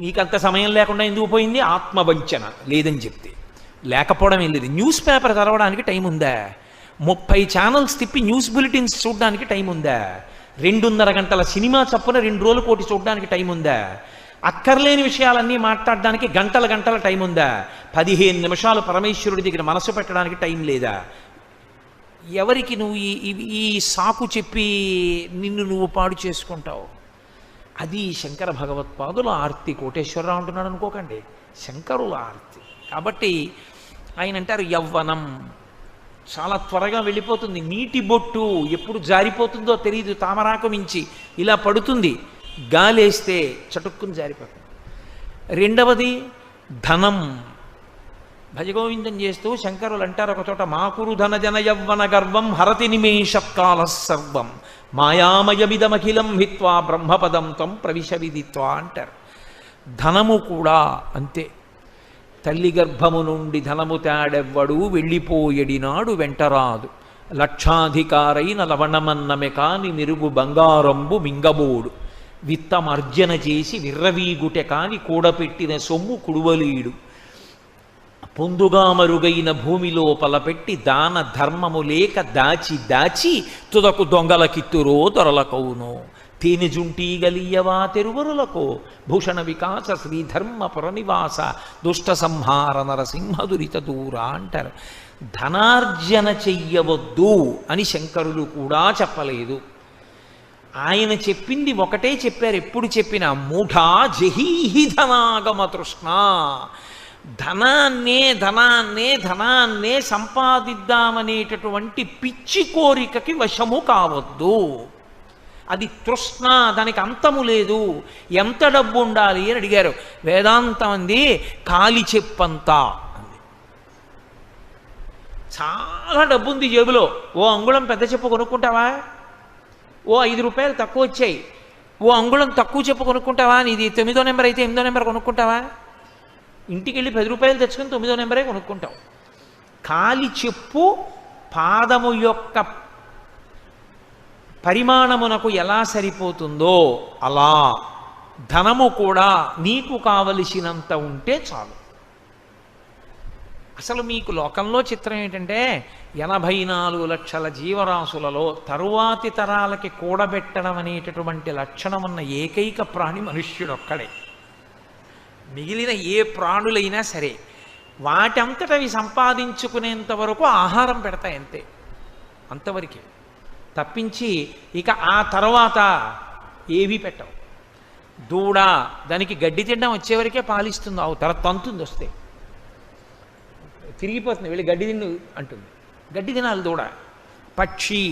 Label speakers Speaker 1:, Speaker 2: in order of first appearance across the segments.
Speaker 1: నీకంత సమయం లేకుండా ఎందుకు పోయింది? ఆత్మవంచన లేదని చెప్తే. లేకపోవడం ఏం లేదు. న్యూస్ పేపర్ చదవడానికి టైం ఉందా? 30 ఛానల్స్ తిప్పి న్యూస్ బులెటిన్స్ చూడడానికి టైం ఉందా? 2.5 గంటల సినిమా చప్పున 2 రోజుల కోటి చూడడానికి టైం ఉందా? అక్కర్లేని విషయాలన్నీ మాట్లాడడానికి గంటల గంటల టైం ఉందా? 15 నిమిషాలు పరమేశ్వరుడి దగ్గర మనసు పెట్టడానికి టైం లేదా? ఎవరికి నువ్వు ఈ సాకు చెప్పి నిన్ను నువ్వు పాడు చేసుకుంటావు? అది శంకర భగవత్పాదుల ఆర్తి. కోటేశ్వరరావు అంటున్నాడు అనుకోకండి, శంకరుల ఆర్తి. కాబట్టి ఆయన అంటారు యవ్వనం చాలా త్వరగా వెళ్ళిపోతుంది. నీటి బొట్టు ఎప్పుడు జారిపోతుందో తెలియదు. తామరాకు మించి ఇలా పడుతుంది, గాలేస్తే చటుక్కుని జారిపోతుంది. రెండవది ధనం. భజగోవిందం చేస్తూ శంకరులు అంటారు ఒక చోట, మాకురు ధన జన యవ్వన గర్వం హరతి నిమేషకాల సర్వం మాయామయమిదమఖిలం హిత్వా బ్రహ్మపదం త్వం ప్రవిశ విదిత్వా అంటారు. ధనము కూడా అంతే. తల్లి గర్భము నుండి ధనము తాడెవ్వడు వెళ్ళిపోయడినాడు వెంటరాదు, లక్షాధికారైన లవణమన్నమె కాని నిరుగు బంగారంబు మింగబోడు, విత్తమర్జన చేసి విర్రవీగుటె కాని కూడపెట్టిన సొమ్ము కుడువలీడు, పొందుగా మరుగైన భూమి లోపల పెట్టి దాన ధర్మము లేక దాచి దాచి తుదకు దొంగలకిత్తురో దొరలకౌను, తేనెజుంటీ గలియవా తెరువరులకు భూషణ వికాస శ్రీధర్మ పురనివాస దుష్ట సంహార నరసింహ దురిత దూర అంటారు. ధనార్జన చెయ్యవద్దు అని శంకరులు కూడా చెప్పలేదు. ఆయన చెప్పింది ఒకటే చెప్పారు. ఎప్పుడు చెప్పినా మూఢా జహీహి ధనాగమ తృష్ణ. ధనాన్నే ధనాన్నే ధనాన్నే సంపాదిద్దామనేటటువంటి పిచ్చి కోరికకి వశము కావద్దు. అది తృష్ణ, దానికి అంతము లేదు. ఎంత డబ్బు ఉండాలి అని అడిగారు. వేదాంతం అంది కాలి చెప్పంతా అంది. చాలా డబ్బు ఉంది జేబులో, ఓ అంగుళం పెద్ద చెప్పు కొనుక్కుంటావా? ఓ 5 రూపాయలు తక్కువ వచ్చాయి, ఓ అంగుళం తక్కువ చెప్పు కొనుక్కుంటావా? నీది 9వ నెంబర్ అయితే 8వ నెంబర్ కొనుక్కుంటావా? ఇంటికి వెళ్ళి 10 రూపాయలు తెచ్చుకొని 9వ నెంబరే కొనుక్కుంటావు. కాలి చెప్పు పాదము యొక్క పరిమాణమునకు ఎలా సరిపోతుందో అలా ధనము కూడా నీకు కావలసినంత ఉంటే చాలు. అసలు మీకు లోకంలో చిత్రం ఏంటంటే 84 లక్షల జీవరాశులలో తరువాతి తరాలకి కూడబెట్టడం అనేటటువంటి లక్షణం ఉన్న ఏకైక ప్రాణి మనుష్యుడొక్కడే. మిగిలిన ఏ ప్రాణులైనా సరే వాటంతట అవి సంపాదించుకునేంత వరకు ఆహారం పెడతాయి, అంతే, అంతవరకే. తప్పించి ఇక ఆ తర్వాత ఏవీ పెట్టవు. దూడ దానికి గడ్డి తినడం వచ్చేవరకే పాలిస్తుంది, ఆవు తర్వాత తంతుంది, వస్తే తిరిగిపోతుంది, వెళ్ళి గడ్డి తిన్ను అంటుంది, గడ్డి తినాలి దూడ. పక్షి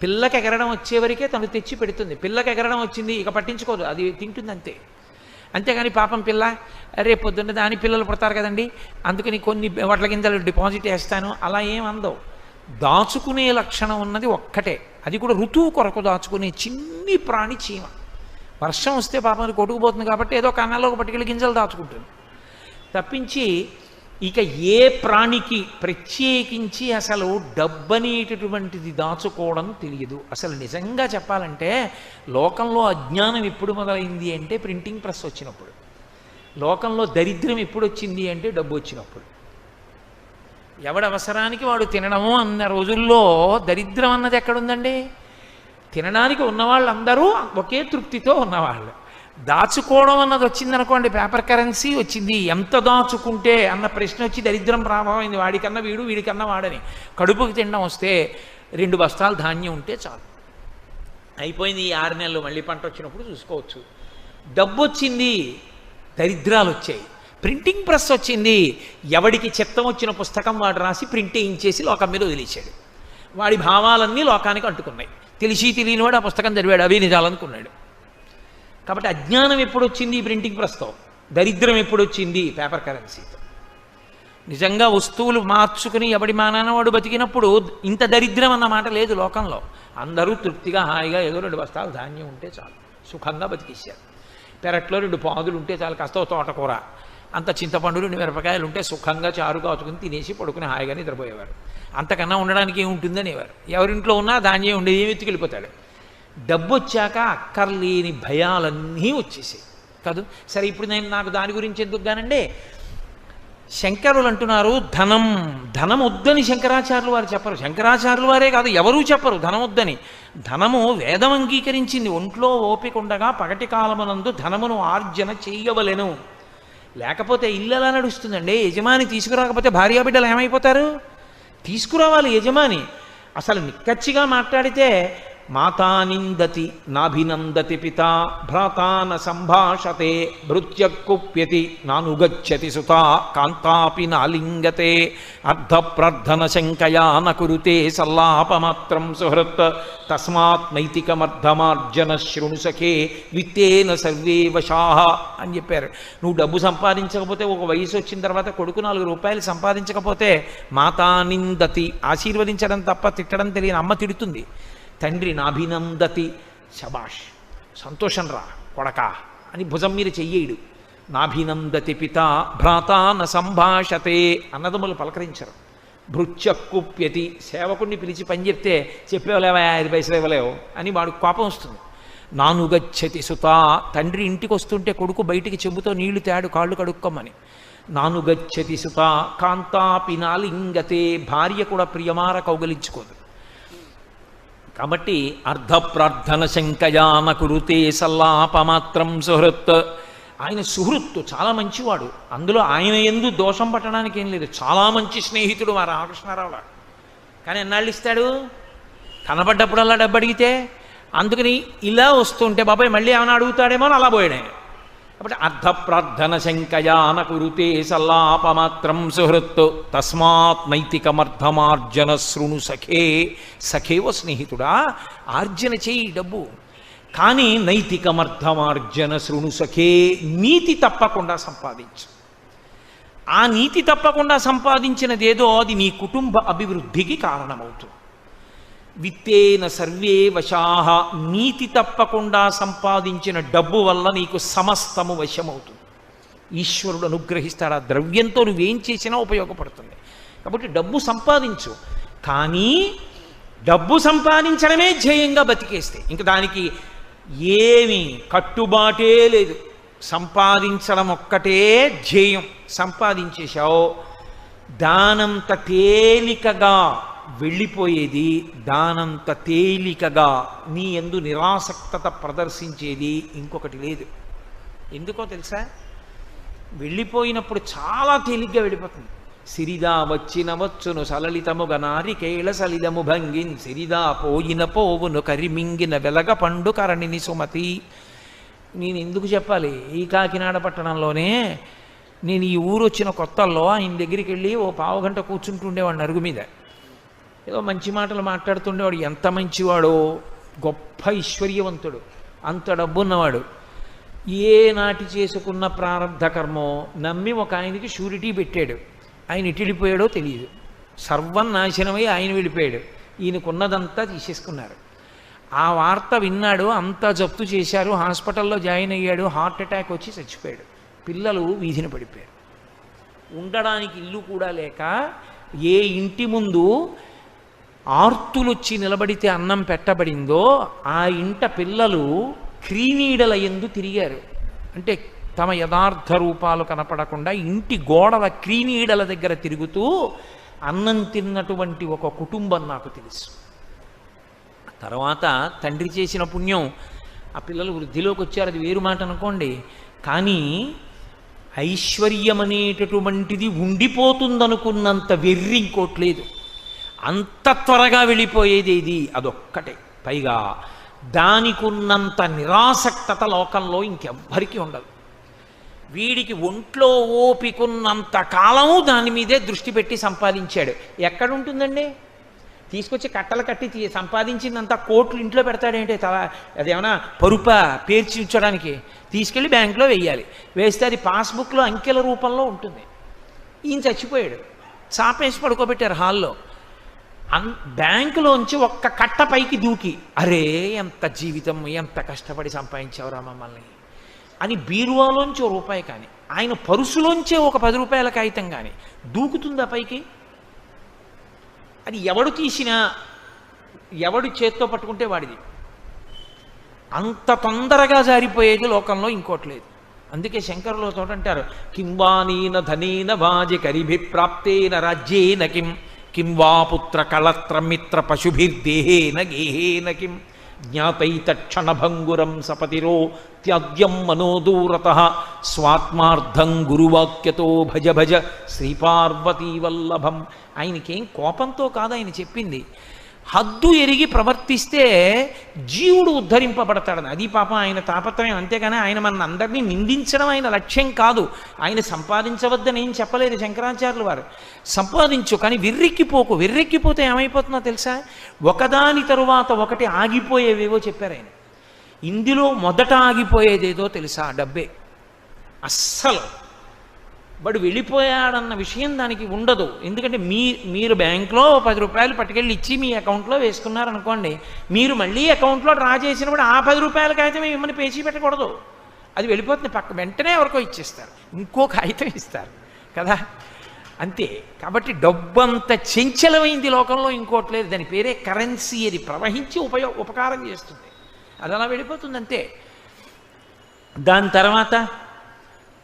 Speaker 1: పిల్లకి ఎగరడం వచ్చేవరకే తను తెచ్చి పెడుతుంది. పిల్లకి ఎగరడం వచ్చింది ఇక పట్టించుకోదు, అది తింటుంది అంతే. అంతేగాని పాపం పిల్ల రేపు పొద్దున్న దాని పిల్లలు పుడతారు కదండి అందుకని కొన్ని వడ్ల గింజలు డిపాజిట్ వేస్తాను అలా ఏం అందవు. దాచుకునే లక్షణం ఉన్నది ఒక్కటే, అది కూడా ఋతువు కొరకు దాచుకునే చిన్ని ప్రాణి చీమ. వర్షం వస్తే పాపం అది కొట్టుకుపోతుంది కాబట్టి ఏదో కన్నాలో పట్టుకెళ్ళి గింజలు దాచుకుంటుంది. తప్పించి ఇక ఏ ప్రాణికి ప్రత్యేకించి అసలు డబ్బనేటటువంటిది దాచుకోవడం తెలియదు. అసలు నిజంగా చెప్పాలంటే లోకంలో అజ్ఞానం ఎప్పుడు మొదలైంది అంటే ప్రింటింగ్ ప్రెస్ వచ్చినప్పుడు. లోకంలో దరిద్రం ఎప్పుడు వచ్చింది అంటే డబ్బు వచ్చినప్పుడు. ఎవడ అవసరానికి వాడు తినడము అన్న రోజుల్లో దరిద్రం అన్నది ఎక్కడుందండి? తినడానికి ఉన్నవాళ్ళందరూ ఒకే తృప్తితో ఉన్నవాళ్ళు. దాచుకోవడం అన్నది వచ్చిందనుకోండి, పేపర్ కరెన్సీ వచ్చింది. ఎంత దాచుకుంటే అన్న ప్రశ్న వచ్చి దరిద్రం ప్రారంభమైంది. వాడికన్నా వీడు, వీడికన్నా వాడని. కడుపుకి తినడం వస్తే 2 బస్తాలు ధాన్యం ఉంటే చాలు, అయిపోయింది. ఈ 6 నెలలు మళ్ళీ పంట వచ్చినప్పుడు చూసుకోవచ్చు. డబ్బు వచ్చింది, దరిద్రాలు వచ్చాయి. ప్రింటింగ్ ప్రెస్ వచ్చింది, ఎవడికి చిత్తం వచ్చిన పుస్తకం వాడు రాసి ప్రింట్ వేయించేసి లోకం మీద వదిలేశాడు. వాడి భావాలన్నీ లోకానికి అంటుకున్నాయి. తెలిసి తెలియనివాడు ఆ పుస్తకం చదివాడు, అవే నిజాలనుకున్నాడు. కాబట్టి అజ్ఞానం ఎప్పుడు వచ్చింది? ప్రింటింగ్ ప్రెస్తో. దరిద్రం ఎప్పుడు వచ్చింది? పేపర్ కరెన్సీతో. నిజంగా వస్తువులు మార్చుకుని ఎవడి మానాన వాడు బతికినప్పుడు ఇంత దరిద్రం అన్న మాట లేదు లోకంలో. అందరూ తృప్తిగా హాయిగా ఏదో 2 బస్తాలు ధాన్యం ఉంటే చాలు, సుఖంగా బతికేశారు. పెరట్లో 2 పాదులు ఉంటే చాలు, కాస్త తోటకూర, అంత చింతపండులు 2 మిరపకాయలు ఉంటే సుఖంగా చారు కాచుకుని తినేసి పడుకుని హాయిగా నిద్రపోయేవారు. అంతకన్నా ఉండడానికి ఏముంటుంది అనేవారు. ఎవరింట్లో ఉన్నా ధాన్యం ఉండేది, ఏమి ఎత్తుకెళ్ళిపోతాడు. డబ్బు వచ్చాక అక్కర్లేని భయాలన్నీ వచ్చేసాయి. కాదు. సరే, ఇప్పుడు నాకు దాని గురించి ఎందుకు కానండి. శంకరులు అంటున్నారు ధనం వద్దని శంకరాచార్యులు వారు చెప్పరు. శంకరాచార్యులు వారే కాదు, ఎవరూ చెప్పరు ధనం వద్దని. ధనము వేదం అంగీకరించింది. ఒంట్లో ఓపిక ఉండగా పగటి కాలమునందు ధనమును ఆర్జన చేయవలెను. లేకపోతే ఇల్లు ఎలా నడుస్తుందండి? యజమాని తీసుకురాకపోతే భార్యాబిడ్డలు ఏమైపోతారు? తీసుకురావాలి యజమాని. అసలు నిక్కచ్చిగా మాట్లాడితే మాతా నిందతి నాభినందతి పిత భ్రాతాన సంభాషతే భృత్యకుప్యతి నానుగచ్చతి సుతా కాంతాపి నాలింగతే అర్ధప్రార్థన శంకయా నకురుతే సల్లాపమాత్రం సుహృత్ తస్మాత్ నైతికమర్ధమార్జన శృణు సఖే విత్తేన సర్వే వశాః అని చెప్పారు. నువ్వు డబ్బు సంపాదించకపోతే, ఒక వయసు వచ్చిన తర్వాత కొడుకు 4 రూపాయలు సంపాదించకపోతే మాతా నిందతి, ఆశీర్వదించడం తప్ప తిట్టడం తెలియని అమ్మ తిడుతుంది. తండ్రి నాభినందతి, శబాష్ సంతోషం రా కొడక అని భుజం మీద చెయ్యేడు. నాభినందతి పిత భ్రాతాన సంభాషతే, అన్నదమ్ములు పలకరించరు. భృత్యకుప్యతి, సేవకుడిని పిలిచి పని చెప్తే చెప్పేవలేవా 5 పైసలు ఇవ్వలేవు అని వాడు కోపం వస్తుంది. నానుగచ్చతి సుత, తండ్రి ఇంటికి వస్తుంటే కొడుకు బయటికి చెంబుతో నీళ్లు తేడు కాళ్ళు కడుక్కోమని. నానుగచ్చతి సుత కాంతాపి నాలింగతే, భార్య కూడా ప్రియమార కౌగలించుకోదు. కాబట్టి అర్ధప్రార్థన శంకయాన కురుతే సల్లాపమాత్రం సుహృత్. ఆయన సుహృత్తు, చాలా మంచివాడు. అందులో ఆయన యందు దోషం పట్టడానికి ఏం లేదు. చాలా మంచి స్నేహితుడు మా రామకృష్ణారావు. కానీ ఎన్నాళ్ళు ఇస్తాడు? కనబడ్డప్పుడల్లా డబ్బు అడిగితే. అందుకని ఇలా వస్తుంటే బాబాయ్ మళ్ళీ ఏమైనా అడుగుతాడేమో అని అలా పోయాడే. కాబట్టి అర్ధప్రార్థన శంకయాన కురుతే సల్లాపమాత్రం సుహృత్ తస్మాత్ నైతికమర్ధమార్జన శృణు సఖే. సఖేవ స్నేహితుడా, ఆర్జన చేయి డబ్బు, కానీ నైతికమర్ధమార్జన శృణు సఖే, నీతి తప్పకుండా సంపాదించు. ఆ నీతి తప్పకుండా సంపాదించినదేదో అది నీ కుటుంబ అభివృద్ధికి కారణమవుతుంది. విత్తేన సర్వే వశాః, నీతి తప్పకుండా సంపాదించిన డబ్బు వల్ల నీకు సమస్తము వశమవుతుంది. ఈశ్వరుడు అనుగ్రహిస్తాడు. ఆ ద్రవ్యంతో నువ్వేం చేసినా ఉపయోగపడుతుంది. కాబట్టి డబ్బు సంపాదించు, కానీ డబ్బు సంపాదించడమే ధ్యేయంగా బతికేస్తే ఇంక దానికి ఏమీ కట్టుబాటే లేదు. సంపాదించడం ఒక్కటే ధ్యేయం. సంపాదించేశావు, దానంత తేలికగా వెళ్ళిపోయేది, దానంత తేలికగా నీ యందు నిరాసక్తత ప్రదర్శించేది ఇంకొకటి లేదు. ఎందుకో తెలుసా? వెళ్ళిపోయినప్పుడు చాలా తేలిగ్గా వెళ్ళిపోతుంది. సిరిదా వచ్చిన వచ్చును సలలితముగ నారికేళ సలిలము భంగిన్ సిరిదా పోయిన పోవును కరిమింగిన వెలగ పండు కరణిని సుమతి. నేను ఎందుకు చెప్పాలి? ఈ కాకినాడ పట్టణంలోనే నేను ఈ ఊరు వచ్చిన కొత్తల్లో ఆయన దగ్గరికి వెళ్ళి ఓ పావుగంట కూర్చుంటుండేవాడిని అరుగు మీద. ఏదో మంచి మాటలు మాట్లాడుతుండేవాడు. ఎంత మంచివాడో, గొప్ప ఐశ్వర్యవంతుడు, అంత డబ్బున్నవాడు. ఏ నాటి చేసుకున్న ప్రారంధ కర్మో నమ్మి ఒక ఆయనకి షూరిటీ పెట్టాడు. ఆయన ఇటు వెళ్ళిపోయాడో తెలియదు. సర్వం నాశనమై ఆయన వెళ్ళిపోయాడు. ఈయనకున్నదంతా తీసేసుకున్నారు. ఆ వార్త విన్నాడు. అంతా జప్తు చేశారు. హాస్పిటల్లో జాయిన్ అయ్యాడు. హార్ట్ అటాక్ వచ్చి చచ్చిపోయాడు. పిల్లలు వీధిన పడిపోయారు. ఉండడానికి ఇల్లు కూడా లేక ఏ ఇంటి ముందు ఆర్తులొచ్చి నిలబడితే అన్నం పెట్టబడిందో ఆ ఇంట పిల్లలు క్రీనీడల యందు తిరిగారు. అంటే తమ యథార్థ రూపాలు కనపడకుండా ఇంటి గోడల క్రీనీడల దగ్గర తిరుగుతూ అన్నం తిన్నటువంటి ఒక కుటుంబం నాకు తెలుసు. తర్వాత తండ్రి చేసిన పుణ్యం ఆ పిల్లలు వృద్ధిలోకి వచ్చారు, అది వేరు మాట అనుకోండి. కానీ ఐశ్వర్యం అనేటటువంటిది ఉండిపోతుందనుకున్నంత వెర్రి ఇంకోట్లేదు. అంత త్వరగా వెళ్ళిపోయేది ఇది అదొక్కటే. పైగా దానికున్నంత నిరాసక్తత లోకంలో ఇంకెవ్వరికీ ఉండదు. వీడికి ఒంట్లో ఓపికున్నంత కాలము దాని మీదే దృష్టి పెట్టి సంపాదించాడు. ఎక్కడుంటుందండి? తీసుకొచ్చి కట్టలు కట్టి సంపాదించిందంతా కోట్లు ఇంట్లో పెడతాడేంటి? అదేమన్నా పరుప పేర్చి ఉంచడానికి తీసుకెళ్ళి బ్యాంకులో వెయ్యాలి. వేస్తే అది పాస్బుక్లో అంకెల రూపంలో ఉంటుంది. ఈయన చచ్చిపోయాడు, చాపేసి పడుకోబెట్టారు హాల్లో. బ్యాంకులోంచి ఒక్క కట్ట పైకి దూకి, అరే ఎంత జీవితం, ఎంత కష్టపడి సంపాదించావురా మమ్మల్ని అని బీరువాలోంచి ₹1 కానీ ఆయన పరుసులోంచే ఒక ₹10 కాగితం కానీ దూకుతుందా పైకి? అది ఎవడు తీసినా, ఎవడు చేత్తో పట్టుకుంటే వాడిది. అంత తొందరగా జారిపోయేది లోకంలో ఇంకోటి లేదు. అందుకే శంకరులో తోటంటారు, కింవానీన ధనేన వాజికరిభిప్రాప్తేన రాజ్యేన కిం కిం వా పుత్ర కళత్రమిత్ర పశుభిర్దేహేన గేహేన కిం జ్ఞాతైతక్షణభంగురం సపతిరో త్యాజ్యం మనోదూరత స్వాత్మార్థం గురువాక్యతో భజ భజ శ్రీపార్వతీ వల్లభం. ఆయనకేం కోపంతో కాదు ఆయన చెప్పింది, హద్దు ఎరిగి ప్రవర్తిస్తే జీవుడు ఉద్ధరింపబడతాడని. అది పాపం ఆయన తాపత్రయం, అంతేగాని ఆయన మన అందరినీ నిందించడం ఆయన లక్ష్యం కాదు. ఆయన సంపాదించవద్దని ఏం చెప్పలేదు శంకరాచార్యులు వారు. సంపాదించు, కానీ వెర్రెక్కిపోకు. వెర్రెక్కిపోతే ఏమైపోతుందో తెలుసా, ఒకదాని తరువాత ఒకటి ఆగిపోయేవేవో చెప్పారు ఆయన. ఇందులో మొదట ఆగిపోయేదేదో తెలుసా, డబ్బే. అస్సలు వాడు వెళ్ళిపోయాడన్న విషయం దానికి ఉండదు. ఎందుకంటే మీరు బ్యాంక్లో 10 రూపాయలు పట్టుకెళ్ళి ఇచ్చి మీ అకౌంట్లో వేసుకున్నారనుకోండి, మీరు మళ్ళీ అకౌంట్లో డ్రా చేసినప్పుడు ఆ 10 రూపాయల కాగితం మిమ్మల్ని పేచీ పెట్టకూడదు. అది వెళ్ళిపోతుంది పక్క, వెంటనే ఎవరికో ఇచ్చేస్తారు, ఇంకో కాగితం ఇస్తారు కదా, అంతే. కాబట్టి డబ్బు అంత చంచలమైంది లోకంలో ఇంకోటి లేదు. దాని పేరే కరెన్సీ. అది ప్రవహించి ఉపకారం చేస్తుంది, అది అలా వెళ్ళిపోతుంది అంతే. దాని తర్వాత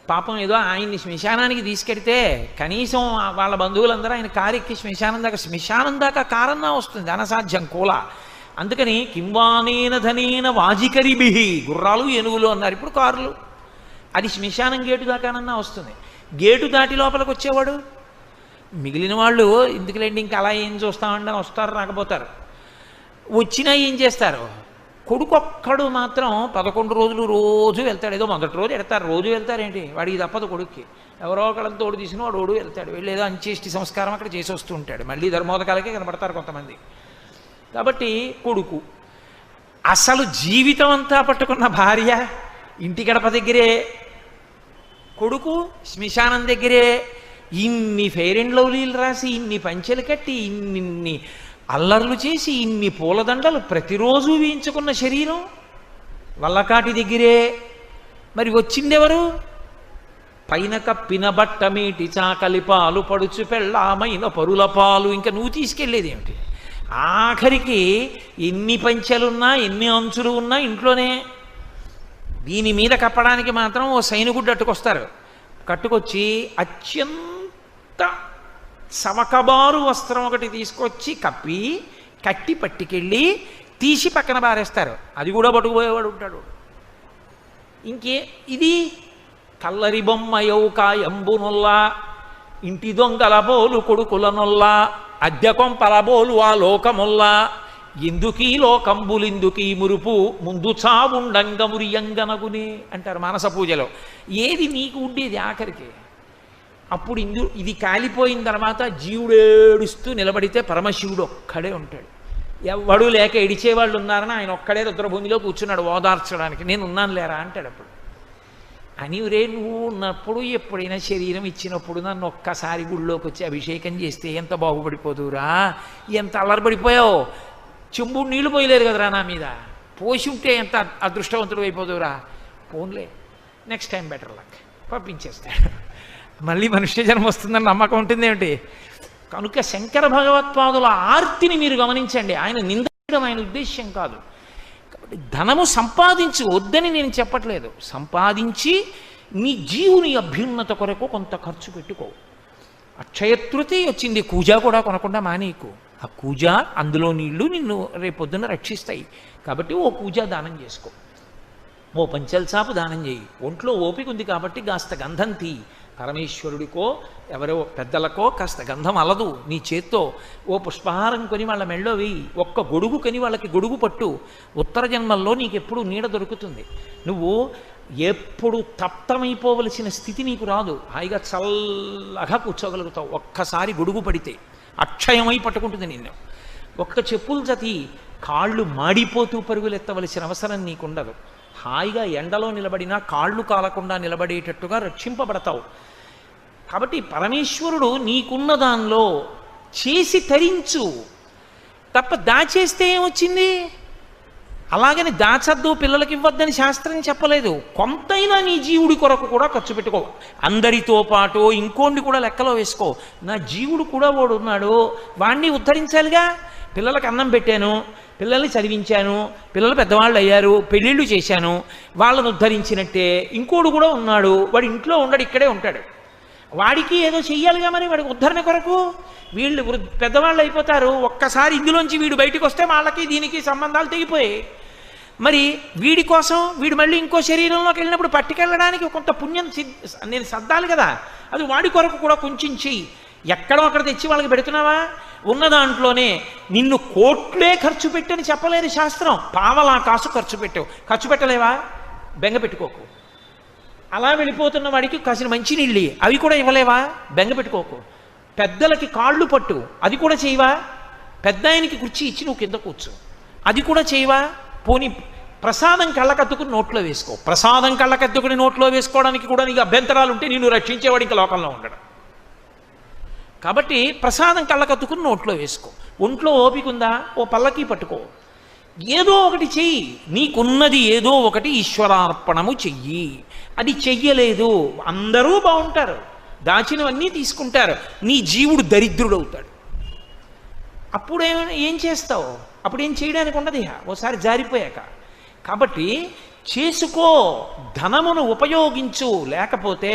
Speaker 1: పాపం ఏదో ఆయన్ని శ్మశానానికి తీసుకెడితే కనీసం వాళ్ళ బంధువులందరూ ఆయన కారెక్కి శ్మశానం దాకా కారన్నా వస్తుంది, అనసాధ్యం కూల. అందుకని కింవానేన ధనేన వాజికరిభిహి, గుర్రాలు ఏనుగులు అన్నారు, ఇప్పుడు కారులు. అది శ్మశానం గేటు దాకానన్నా వస్తుంది. గేటు దాటి లోపలికి వచ్చేవాడు, మిగిలిన వాళ్ళు ఎందుకులేండి ఇంకా అలా ఏం చూస్తామండి అని వస్తారు, రాకపోతారు. వచ్చినా ఏం చేస్తారు, కొడుకొక్కడు మాత్రం 11 రోజులు రోజు వెళ్తాడు. ఏదో మొదటి రోజు వెళ్తారు, రోజు వెళ్తారేంటి, వాడికి తప్పదు కొడుక్కి. ఎవరో ఒకళ్ళని తోడు తీసిన వాడు వెళ్తాడు, వెళ్ళి ఏదో అంచేష్టి సంస్కారం అక్కడ చేసి వస్తూ ఉంటాడు. మళ్ళీ ధర్మోదకాలకే కనపడతారు కొంతమంది. కాబట్టి కొడుకు అసలు జీవితం అంతా పట్టుకున్న భార్య ఇంటి గడప దగ్గరే, కొడుకు శ్మశానం దగ్గరే. ఇన్ని ఫెయిర్ అండ్ లవ్లీలు రాసి, ఇన్ని పంచెలు కట్టి, ఇన్ని అల్లర్లు చేసి, ఇన్ని పూలదండలు ప్రతిరోజు వేయించుకున్న శరీరం వల్లకాటి దగ్గరే. మరి వచ్చిందెవరు, పైన కప్పిన బట్టమేటి చాకలి పాలు పడుచు పెళ్ళామైన పరుల పాలు. ఇంకా నువ్వు తీసుకెళ్ళేది ఏమిటి, ఆఖరికి ఎన్ని పంచెలున్నా ఎన్ని అంచులు ఉన్నా ఇంట్లోనే. దీని మీద కప్పడానికి మాత్రం ఓ సైనికుడు అట్టుకొస్తారు, కట్టుకొచ్చి అత్యంత సవకబారు వస్త్రం ఒకటి తీసుకొచ్చి కట్టి పట్టుకెళ్ళి తీసి పక్కన పారేస్తారు. అది కూడా పట్టుకుపోయేవాడు ఉంటాడు. ఇంకే ఇది కల్లరి బొమ్మ యౌకాయంబునొల్లా, ఇంటి దొంగల బోలు కొడుకుల నొల్లా, అద్దె కొంపల బోలు ఆ లోకమొల్లా, ఎందుకీ లోకంబులిందుకీ మురుపు, ముందు చావుండంగమురియంగనగునే అంటారు మానస పూజలో. ఏది నీకు ఉండేది ఆఖరికి. అప్పుడు ఇది కాలిపోయిన తర్వాత జీవుడు ఏడుస్తూ నిలబడితే పరమశివుడు ఒక్కడే ఉంటాడు. ఎవడు లేక ఎడిచేవాళ్ళు ఉన్నారని ఆయన ఒక్కడే రుద్రభూమిలో కూర్చున్నాడు ఓదార్చడానికి. నేను ఉన్నాను లేరా అంటాడు. అప్పుడు అని రే నువ్వు ఉన్నప్పుడు ఎప్పుడైనా శరీరం ఇచ్చినప్పుడు నన్ను ఒక్కసారి గుళ్ళోకి వచ్చి అభిషేకం చేస్తే ఎంత బాగుపడిపోదురా, ఎంత అల్లరిపడిపోయావు. చెంబుడు నీళ్లు పోయలేరు కదరా నా మీద, పోసి ఉంటే ఎంత అదృష్టవంతుడు అయిపోదురా. పోన్లే, నెక్స్ట్ టైం బెటర్ లక్, పంపించేస్తాడు. మళ్ళీ మనుష్య జన్మ వస్తుందని నమ్మకం ఉంటుంది ఏమిటి. కనుక శంకర భగవత్పాదుల ఆర్తిని మీరు గమనించండి. ఆయన నిందడం ఆయన ఉద్దేశ్యం కాదు. కాబట్టి ధనము సంపాదించు, వద్దని నేను చెప్పట్లేదు. సంపాదించి నీ జీవుని అభ్యున్నత కొరకు కొంత ఖర్చు పెట్టుకో. అక్షయతృతీయ వచ్చింది, కూజ కూడా కొనకుండా మానేకు. ఆ కూజ, అందులో నీళ్లు నిన్ను రేపొద్దున రక్షిస్తాయి. కాబట్టి ఓ కూజ దానం చేసుకో, ఓ పంచల్సాపు దానం చేయి. ఒంట్లో ఓపిక ఉంది కాబట్టి కాస్త గంధం తీ. పరమేశ్వరుడికో ఎవరో పెద్దలకో కాస్త గంధం అలదు నీ చేత్తో. ఓ పుష్పహారం కొని వాళ్ళ మెళ్ళో వేయి. ఒక్క గొడుగు కొని వాళ్ళకి గొడుగు పట్టు. ఉత్తర జన్మల్లో నీకు ఎప్పుడు నీడ దొరుకుతుంది. నువ్వు ఎప్పుడు తప్తమైపోవలసిన స్థితి నీకు రాదు. హాయిగా చల్లగా కూర్చోగలుగుతావు. ఒక్కసారి గొడుగు పడితే అక్షయమై పట్టుకుంటుంది నిన్ను. ఒక్క చెప్పులు జతి కాళ్ళు మాడిపోతూ పరుగులెత్తవలసిన అవసరం నీకుండదు. హాయిగా ఎండలో నిలబడినా కాళ్ళు కాలకుండా నిలబడేటట్టుగా రక్షింపబడతావు. కాబట్టి పరమేశ్వరుడు నీకున్న దానిలో చేసి తరించు తప్ప దాచేస్తే ఏమొచ్చింది. అలాగని దాచద్దు పిల్లలకి ఇవ్వద్దని శాస్త్రం చెప్పలేదు. కొంతైనా నీ జీవుడి కొరకు కూడా ఖర్చు పెట్టుకో. అందరితో పాటు ఇంకోండి కూడా లెక్కలో వేసుకో. నా జీవుడు కూడా వాడు ఉన్నాడు, వాణ్ణి ఉద్ధరించాలిగా. పిల్లలకు అన్నం పెట్టాను, పిల్లల్ని చదివించాను, పిల్లలు పెద్దవాళ్ళు అయ్యారు, పెళ్ళిళ్ళు చేశాను, వాళ్ళను ఉద్ధరించినట్టే ఇంకోడు కూడా ఉన్నాడు. వాడు ఇంట్లో ఉండడు, ఇక్కడే ఉంటాడు. వాడికి ఏదో చెయ్యాలిగా మరి, వాడికి ఉద్ధరణ కొరకు. వీళ్ళు పెద్దవాళ్ళు అయిపోతారు, ఒక్కసారి ఇందులోంచి వీడు బయటికి వస్తే వాళ్ళకి దీనికి సంబంధాలు తెగిపోయాయి. మరి వీడి కోసం వీడు మళ్ళీ ఇంకో శరీరంలోకి వెళ్ళినప్పుడు పట్టుకెళ్ళడానికి కొంత పుణ్యం నేను సర్దాలి కదా. అది వాడి కొరకు కూడా కొంచెం చెయ్యి. ఎక్కడో అక్కడ తెచ్చి వాళ్ళకి పెడుతున్నావా? ఉన్న దాంట్లోనే నిన్ను కోట్లే ఖర్చు పెట్టని చెప్పలేదు శాస్త్రం. పావలా కాసు ఖర్చు పెట్టావు, ఖర్చు పెట్టలేవా? బెంగ పెట్టుకోకు. అలా వెళ్ళిపోతున్న వాడికి కాసిన మంచినీళ్ళు అవి కూడా ఇవ్వలేవా? బెంగ పెట్టుకోకు. పెద్దలకి కాళ్ళు పట్టు, అది కూడా చేయవా? పెద్ద ఆయనకి కుర్చీ ఇచ్చి నువ్వు కింద కూర్చో, అది కూడా చేయవా? పోనీ ప్రసాదం కళ్ళకద్దుకుని నోట్లో వేసుకో. ప్రసాదం కళ్ళకద్దుకుని నోట్లో వేసుకోవడానికి కూడా నీకు అభ్యంతరాలు ఉంటే నిన్ను రక్షించేవాడు ఇంకా లోకంలో ఉండడం. కాబట్టి ప్రసాదం కళ్ళకద్దుకుని నోట్లో వేసుకో. ఒంట్లో ఓపిక ఉందా? ఓ పల్లకి పట్టుకో, ఏదో ఒకటి చెయ్యి. నీకున్నది ఏదో ఒకటి ఈశ్వరార్పణము చెయ్యి. అది చెయ్యలేదు, అందరూ బాగుంటారు, దాచినవన్నీ తీసుకుంటారు, నీ జీవుడు దరిద్రుడవుతాడు. ఏం చేస్తావు? అప్పుడేం చేయడానికి ఉండదు ఓసారి జారిపోయాక. కాబట్టి చేసుకో, ధనమును ఉపయోగించు. లేకపోతే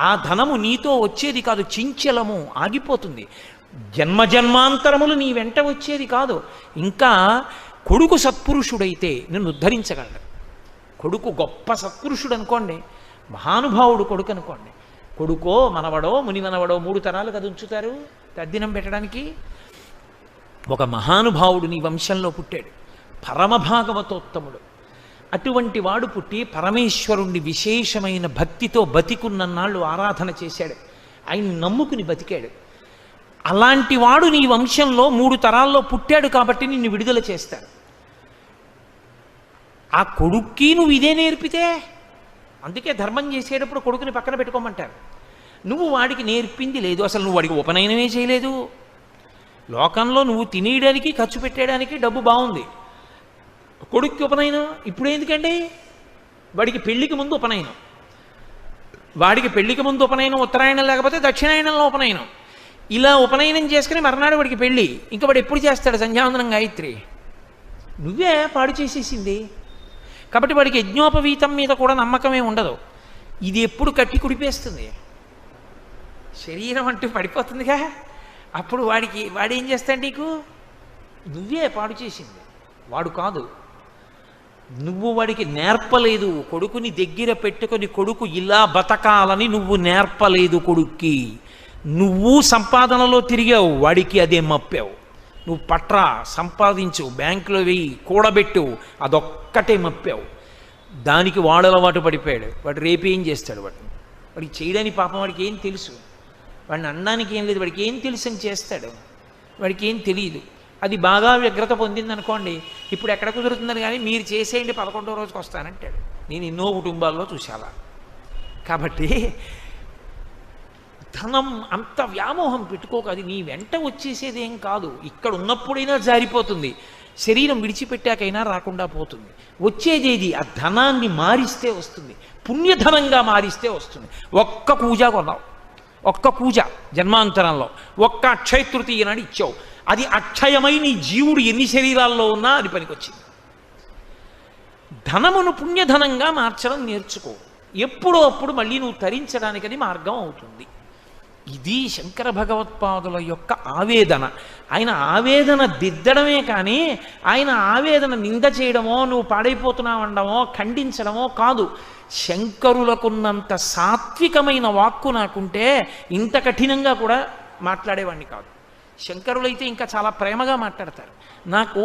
Speaker 1: ఆ ధనము నీతో వచ్చేది కాదు, చించలము ఆగిపోతుంది. జన్మజన్మాంతరములు నీ వెంట వచ్చేది కాదు. ఇంకా కొడుకు సత్పురుషుడైతే నిన్ను ఉద్ధరించగలడు. కొడుకు గొప్ప సత్పురుషుడు అనుకోండి, మహానుభావుడు కొడుకు అనుకోండి. కొడుకో మనవడో మునిమనవడో 3 తరాలు కదా ఉంచుతారు తద్దినం పెట్టడానికి. ఒక మహానుభావుడు నీ వంశంలో పుట్టాడు, పరమభాగవతోత్తముడు. అటువంటి వాడు పుట్టి పరమేశ్వరుణ్ణి విశేషమైన భక్తితో బతికున్నన్నాళ్ళు ఆరాధన చేశాడు, ఆయన్ని నమ్ముకుని బతికాడు. అలాంటి వాడు నీ వంశంలో 3 తరాల్లో పుట్టాడు కాబట్టి నిన్ను విడుదల చేస్తాడు. ఆ కొడుక్కి నువ్వు ఇదే నేర్పితే, అందుకే ధర్మం చేసేటప్పుడు కొడుకుని పక్కన పెట్టుకోమంటారు. నువ్వు వాడికి నేర్పింది లేదు, అసలు నువ్వు వాడికి ఉపనయనమే చేయలేదు. లోకంలో నువ్వు తినేయడానికి ఖర్చు పెట్టడానికి డబ్బు బాగుంది, కొడుక్కి ఉపనయనం ఇప్పుడు ఎందుకండి? వాడికి పెళ్లికి ముందు ఉపనయనం, వాడికి పెళ్లికి ముందు ఉపనయనం, ఉత్తరాయణం లేకపోతే దక్షిణాయనంలో ఉపనయనం. ఇలా ఉపనయనం చేసుకుని మర్నాడు వాడికి పెళ్ళి. ఇంకా వాడు ఎప్పుడు చేస్తాడు సంధ్యావందనం గాయత్రి? నువ్వే పాడు చేసేసింది. కాబట్టి వాడికి యజ్ఞోపవీతం మీద కూడా నమ్మకమే ఉండదు. ఇది ఎప్పుడు కట్టి కుడిపేస్తుంది, శరీరం అంటూ పడిపోతుందిగా. అప్పుడు వాడేం చేస్తాడు నీకు? నువ్వే పాడు చేసింది, వాడు కాదు. నువ్వు వాడికి నేర్పలేదు. కొడుకుని దగ్గర పెట్టుకొని కొడుకు ఇలా బతకాలని నువ్వు నేర్పలేదు కొడుక్కి. నువ్వు సంపాదనలో తిరిగావు, వాడికి అదే మప్పావు. నువ్వు పట్రా, సంపాదించు, బ్యాంకులో వెయ్యి, కూడబెట్టు, అదొక్కటే మప్పావు. దానికి వాడు అలవాటు పడిపోయాడు. వాడు రేపేం చేస్తాడు? వాడికి చేయడానికి పాపం వాడికి ఏం తెలుసు? వాడిని అనడానికి ఏం లేదు, వాడికి ఏం తెలుసు అని చేస్తాడు. వాడికి ఏం తెలియదు. అది బాగా వ్యగ్రత పొందిందనుకోండి, ఇప్పుడు ఎక్కడ కుదురుతుందని కానీ మీరు చేసేయండి 11వ రోజుకి వస్తానంటాడు. నేను ఎన్నో కుటుంబాల్లో చూశాలా. కాబట్టి ధనం అంత వ్యామోహం పెట్టుకోక, అది నీ వెంట వచ్చేసేదేం కాదు. ఇక్కడ ఉన్నప్పుడైనా జారిపోతుంది, శరీరం విడిచిపెట్టాకైనా రాకుండా పోతుంది. వచ్చేదేది ఆ ధనాన్ని మారిస్తే వస్తుంది, పుణ్యధనంగా మారిస్తే వస్తుంది. ఒక్క కూజ కొన్నావు, ఒక్క కూజ జన్మాంతరంలో, ఒక్క అక్షయ తృతీయ నాడు ఇచ్చావు, అది అక్షయమై నీ జీవుడు ఎన్ని శరీరాల్లో ఉన్నా అది పనికొచ్చింది. ధనమును పుణ్యధనంగా మార్చడం నేర్చుకో. ఎప్పుడో అప్పుడు మళ్ళీ నువ్వు తరించడానికి అది మార్గం అవుతుంది. ఇది శంకర భగవత్పాదుల యొక్క ఆవేదన. ఆయన ఆవేదన దిద్దడమే కానీ ఆయన ఆవేదన నింద చేయడమో, నువ్వు పాడైపోతున్నావనడమో, ఖండించడమో కాదు. శంకరులకున్నంత సాత్వికమైన వాక్కు నాకుంటే ఇంత కఠినంగా కూడా మాట్లాడేవాడిని కాదు. శంకరులైతే ఇంకా చాలా ప్రేమగా మాట్లాడతారు. నాకు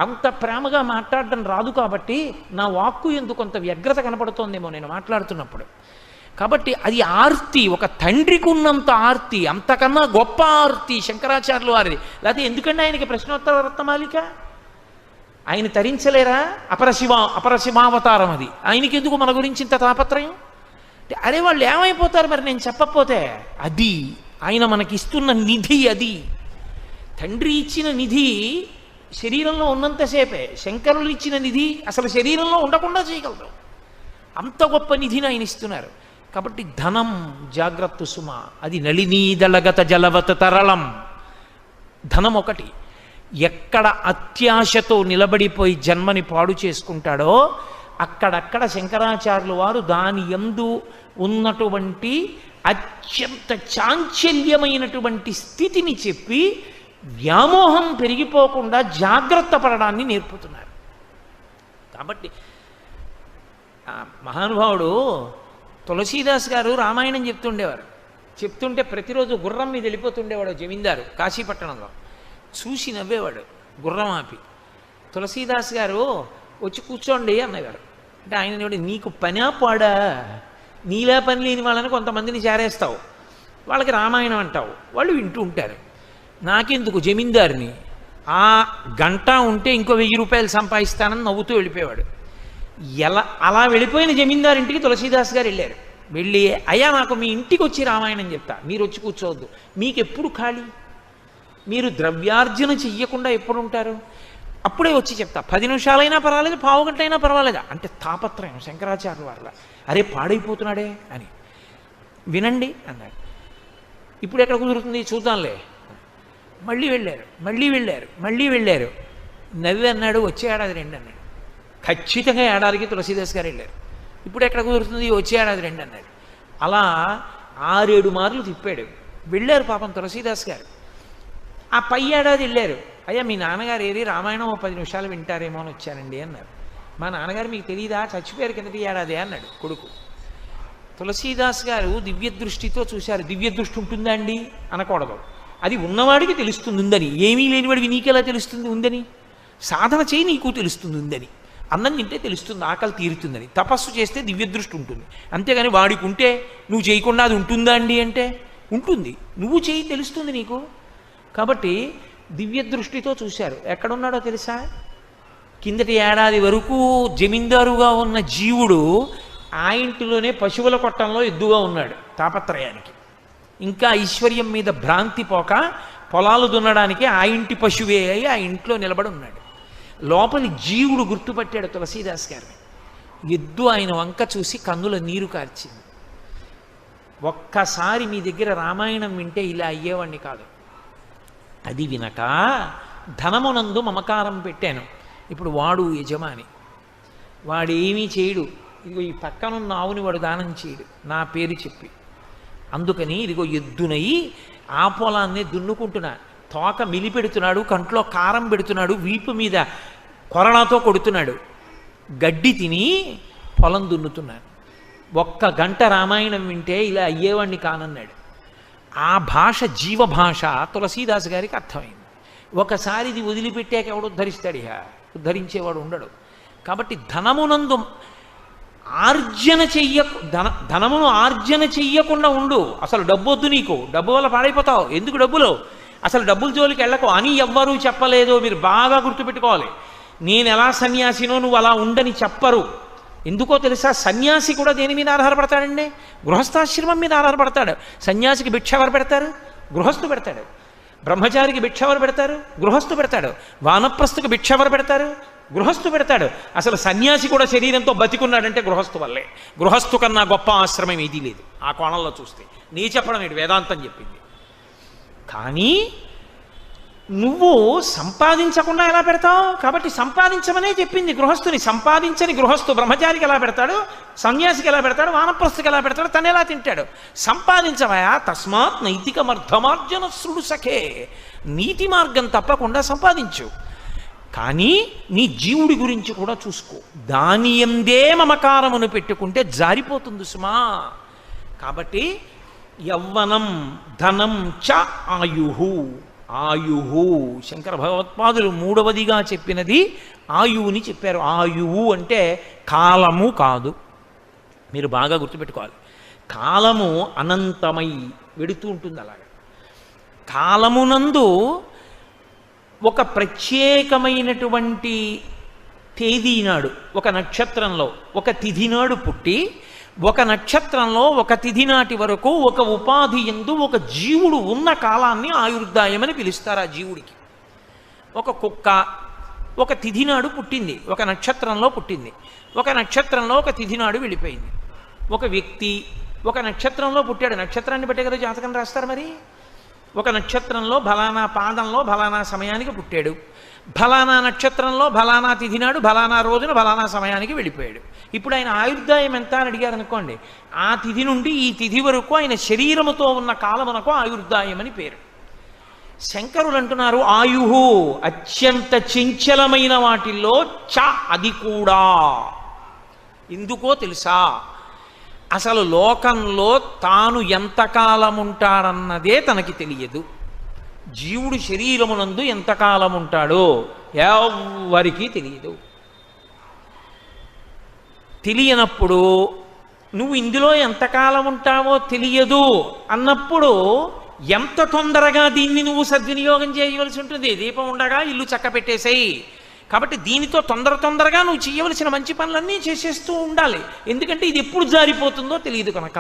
Speaker 1: అంత ప్రేమగా మాట్లాడడం రాదు కాబట్టి నా వాక్కు ఎందుకు కొంత వ్యగ్రత కనపడుతోందేమో నేను మాట్లాడుతున్నప్పుడు. కాబట్టి అది ఆర్తి, ఒక తండ్రికి ఉన్నంత ఆర్తి, అంతకన్నా గొప్ప ఆర్తి శంకరాచార్యులు వారిది. లేకపోతే ఎందుకంటే ఆయనకి ప్రశ్నోత్తర రత్నమాలిక? ఆయన తరించలేరా? అపరశివావతారం అది. ఆయనకి ఎందుకు మన గురించి ఇంత తాపత్రయం? అరే వాళ్ళు ఏమైపోతారు మరి నేను చెప్పకపోతే? అది ఆయన మనకిస్తున్న నిధి. అది తండ్రి ఇచ్చిన నిధి శరీరంలో ఉన్నంతసేపే. శంకరులు ఇచ్చిన నిధి అసలు శరీరంలో ఉండకుండా చేయగలరు. అంత గొప్ప నిధిని ఆయన ఇస్తున్నారు. కాబట్టి ధనం జాగ్రత్త సుమ, అది నళినీదళగత జలవత తరళం. ధనం ఒకటి. ఎక్కడ అత్యాశతో నిలబడిపోయి జన్మని పాడు చేసుకుంటాడో అక్కడక్కడ శంకరాచార్యులు వారు దాని యందు ఉన్నటువంటి అత్యంత చాంచల్యమైనటువంటి స్థితిని చెప్పి వ్యామోహం పెరిగిపోకుండా జాగ్రత్త పడడాన్ని నేర్పుతున్నారు. కాబట్టి మహానుభావుడు తులసీదాస్ గారు రామాయణం చెప్తుండేవారు. చెప్తుంటే ప్రతిరోజు గుర్రం మీద వెళ్ళిపోతుండేవాడు జమీందారు కాశీపట్టణంలో. చూసి నవ్వేవాడు గుర్రం ఆపి. తులసీదాస్ గారు వచ్చి కూర్చోండి అన్నగారు. అంటే ఆయన నీకు పనా పాడా, నీలా పని లేని వాళ్ళని కొంతమందిని చేరేస్తావు, వాళ్ళకి రామాయణం అంటావు, వాళ్ళు వింటూ ఉంటారు. నాకెందుకు జమీందారిని, ఆ గంట ఉంటే ఇంకో 1000 రూపాయలు సంపాదిస్తానని నవ్వుతూ వెళ్ళిపోయేవాడు. అలా వెళ్ళిపోయిన జమీందారింటికి తులసీదాస్ గారు వెళ్ళారు. వెళ్ళి అయ్యా నాకు మీ ఇంటికి వచ్చి రామాయణం చెప్తా, మీరు వచ్చి కూర్చోవద్దు, మీకు ఎప్పుడు ఖాళీ, మీరు ద్రవ్యార్జన చెయ్యకుండా ఎప్పుడు ఉంటారు, అప్పుడే వచ్చి చెప్తా, 10 నిమిషాలైనా పర్వాలేదు, పావు గంట అయినా పర్వాలేదు. అంటే తాపత్రయం శంకరాచార్యుల వారిలా. అరే పాడైపోతున్నాడే అని. వినండి అన్నాడు. ఇప్పుడు ఎక్కడ కుదురుతుంది చూద్దాంలే. మళ్ళీ వెళ్ళారు. నవ్వి అన్నాడు, వచ్చే ఏడాది రండి అన్నాడు. ఖచ్చితంగా ఏడాదికి తులసీదాస్ గారు వెళ్ళారు. ఇప్పుడు ఎక్కడ కుదురుతుంది, వచ్చే ఏడాది రండి అన్నాడు. అలా 6-7 మార్లు తిప్పాడు. వెళ్ళారు పాపం తులసీదాస్ గారు. ఆ పై ఏడాది వెళ్ళారు. అయ్యా మీ నాన్నగారు ఏది రామాయణం 10 నిమిషాలు వింటారేమో అని వచ్చానండి అన్నారు. మా నాన్నగారు మీకు తెలియదా, చచ్చిపోయారు కిందటి ఏడాది అన్నాడు కొడుకు. తులసీదాస్ గారు దివ్య దృష్టితో చూశారు. దివ్య దృష్టి ఉంటుందా అండి అనకూడదు, అది ఉన్నవాడికి తెలుస్తుంది ఉందని. ఏమీ లేనివాడికి నీకెలా తెలుస్తుంది ఉందని? సాధన చేయి నీకు తెలుస్తుంది ఉందని. అన్నం తింటే తెలుస్తుంది ఆకలి తీరుతుందని. తపస్సు చేస్తే దివ్య దృష్టి ఉంటుంది. అంతేగాని వాడికి ఉంటే నువ్వు చేయకుండా అది ఉంటుందా అండి అంటే ఉంటుంది. నువ్వు చేయి తెలుస్తుంది నీకు. కాబట్టి దివ్య దృష్టితో చూశారు. ఎక్కడున్నాడో తెలుసా? కిందటి ఏడాది వరకు జమీందారుగా ఉన్న జీవుడు ఆ ఇంటిలోనే పశువుల కొట్టంలో ఎద్దుగా ఉన్నాడు తాపత్రయానికి. ఇంకా ఐశ్వర్యం మీద భ్రాంతి పోక పొలాలు దున్నడానికి ఆ ఇంటి పశువే అయి ఆ ఇంట్లో నిలబడి ఉన్నాడు. లోపలి జీవుడు గుర్తుపట్టాడు తులసీదాస్ గారిని. ఎద్దు ఆయన వంక చూసి కన్నుల నీరు కార్చింది. ఒక్కసారి మీ దగ్గర రామాయణం వింటే ఇలా అయ్యేవాడిని కాదు. అది వినక ధనమునందు మమకారం పెట్టాను. ఇప్పుడు వాడు యజమాని, వాడేమీ చేయడు. ఇదిగో ఈ పక్కనున్న ఆవుని వాడు దానం చేయడు నా పేరు చెప్పి. అందుకని ఇదిగో ఎద్దునై ఆ పొలాన్ని దున్నుకుంటున్నా, తోక మిలిపెడుతున్నాడు, కంట్లో కారం పెడుతున్నాడు, వీపు మీద కొరడాతో కొడుతున్నాడు, గడ్డి తిని పొలం దున్నుతున్నాను. 1 గంట రామాయణం వింటే ఇలా అయ్యేవాడిని కానన్నాడు. ఆ భాష జీవభాష తులసీదాస్ గారికి అర్థమైంది. ఒకసారి ఇది వదిలిపెట్టాక ఎవడు ఉద్ధరిస్తాడు? ఉద్ధరించేవాడు ఉండడు. కాబట్టి ధనమునందు ఆర్జన ధనమును ఆర్జన చెయ్యకుండా ఉండు. అసలు డబ్బు వద్దు నీకు, డబ్బు వల్ల పాడైపోతావు. ఎందుకు డబ్బులు? అసలు డబ్బుల జోలికి వెళ్ళకు అని ఎవ్వరూ చెప్పలేదు. మీరు బాగా గుర్తుపెట్టుకోవాలి. నేను ఎలా సన్యాసినో నువ్వు అలా ఉండని చెప్పరు. ఎందుకో తెలుసా? సన్యాసి కూడా దేని మీద ఆధారపడతాడండి? గృహస్థాశ్రమం మీద ఆధారపడతాడు. సన్యాసికి భిక్ష ఎవరు పెడతారు? గృహస్థు పెడతాడు. బ్రహ్మచారికి భిక్ష ఎవరు పెడతారు? గృహస్థు పెడతాడు. వానప్రస్థుకి భిక్ష ఎవరు పెడతారు? గృహస్థు పెడతాడు. అసలు సన్యాసి కూడా శరీరంతో బతికున్నాడంటే గృహస్థు వల్లే. గృహస్థు కన్నా గొప్ప ఆశ్రమం ఏదీ లేదు ఆ కోణంలో చూస్తే. నీ చెప్పడం ఏంటి, వేదాంతం చెప్పింది. కానీ నువ్వు సంపాదించకుండా ఎలా పెడతావు? కాబట్టి సంపాదించమనే చెప్పింది గృహస్థుని. సంపాదించని గృహస్థు బ్రహ్మచారికి ఎలా పెడతాడు, సన్యాసికి ఎలా పెడతాడు, వానప్రస్థుకి ఎలా పెడతాడు, తను ఎలా తింటాడు? సంపాదించవయా. తస్మాత్ నైతికమర్థమార్జన శృడు సఖే. నీతి మార్గం తప్పకుండా సంపాదించు. కానీ నీ జీవుడి గురించి కూడా చూసుకో. దాని ఎందే మమకారమును పెట్టుకుంటే జారిపోతుంది సుమా. కాబట్టి యవ్వనం ధనం చ ఆయుహు. ఆయుహు శంకర భగవత్పాదులు 3వదిగా చెప్పినది ఆయువుని చెప్పారు. ఆయువు అంటే కాలము కాదు. మీరు బాగా గుర్తుపెట్టుకోవాలి. కాలము అనంతమై వెడుతూ ఉంటుంది. అలాగా కాలమునందు ఒక ప్రత్యేకమైనటువంటి తేదీ నాడు, ఒక నక్షత్రంలో ఒక తిథి నాడు పుట్టి, ఒక నక్షత్రంలో ఒక తిథి నాటి వరకు ఒక ఉపాధి యందు ఒక జీవుడు ఉన్న కాలాన్ని ఆయుర్దాయం అని పిలుస్తారు. ఆ జీవుడికి ఒక కుక్క ఒక తిథి నాడు పుట్టింది, ఒక నక్షత్రంలో పుట్టింది, ఒక నక్షత్రంలో ఒక తిథి నాడు వెళ్ళిపోయింది. ఒక వ్యక్తి ఒక నక్షత్రంలో పుట్టాడు, నక్షత్రాన్ని బట్టే కదా జాతకం రాస్తారు. మరి ఒక నక్షత్రంలో ఫలానా పాదంలో ఫలానా సమయానికి పుట్టాడు, ఫలానా నక్షత్రంలో ఫలానా తిథి నాడు ఫలానా రోజున ఫలానా సమయానికి వెళ్ళిపోయాడు. ఇప్పుడు ఆయన ఆయుర్దాయం ఎంత అని అడిగారు అనుకోండి, ఆ తిథి నుండి ఈ తిథి వరకు ఆయన శరీరముతో ఉన్న కాలమునకు ఆయుర్దాయం అని పేరు. శంకరులు అంటున్నారు ఆయుహు అత్యంత చంచలమైన వాటిల్లో అది కూడా. ఎందుకో తెలుసా? అసలు లోకంలో తాను ఎంతకాలం ఉంటాడన్నదే తనకి తెలియదు. జీవుడు శరీరమునందు ఎంతకాలం ఉంటాడో ఎవ్వరికీ తెలియదు. తెలియనప్పుడు నువ్వు ఇందులో ఎంతకాలం ఉంటావో తెలియదు అన్నప్పుడు ఎంత తొందరగా దీన్ని నువ్వు సద్వినియోగం చేయవలసి ఉంటుంది. దీపం ఉండగా ఇల్లు చక్క పెట్టేసేయి. కాబట్టి దీనితో తొందరగా నువ్వు చేయవలసిన మంచి పనులన్నీ చేసేస్తూ ఉండాలి. ఎందుకంటే ఇది ఎప్పుడు జారిపోతుందో తెలియదు కనుక.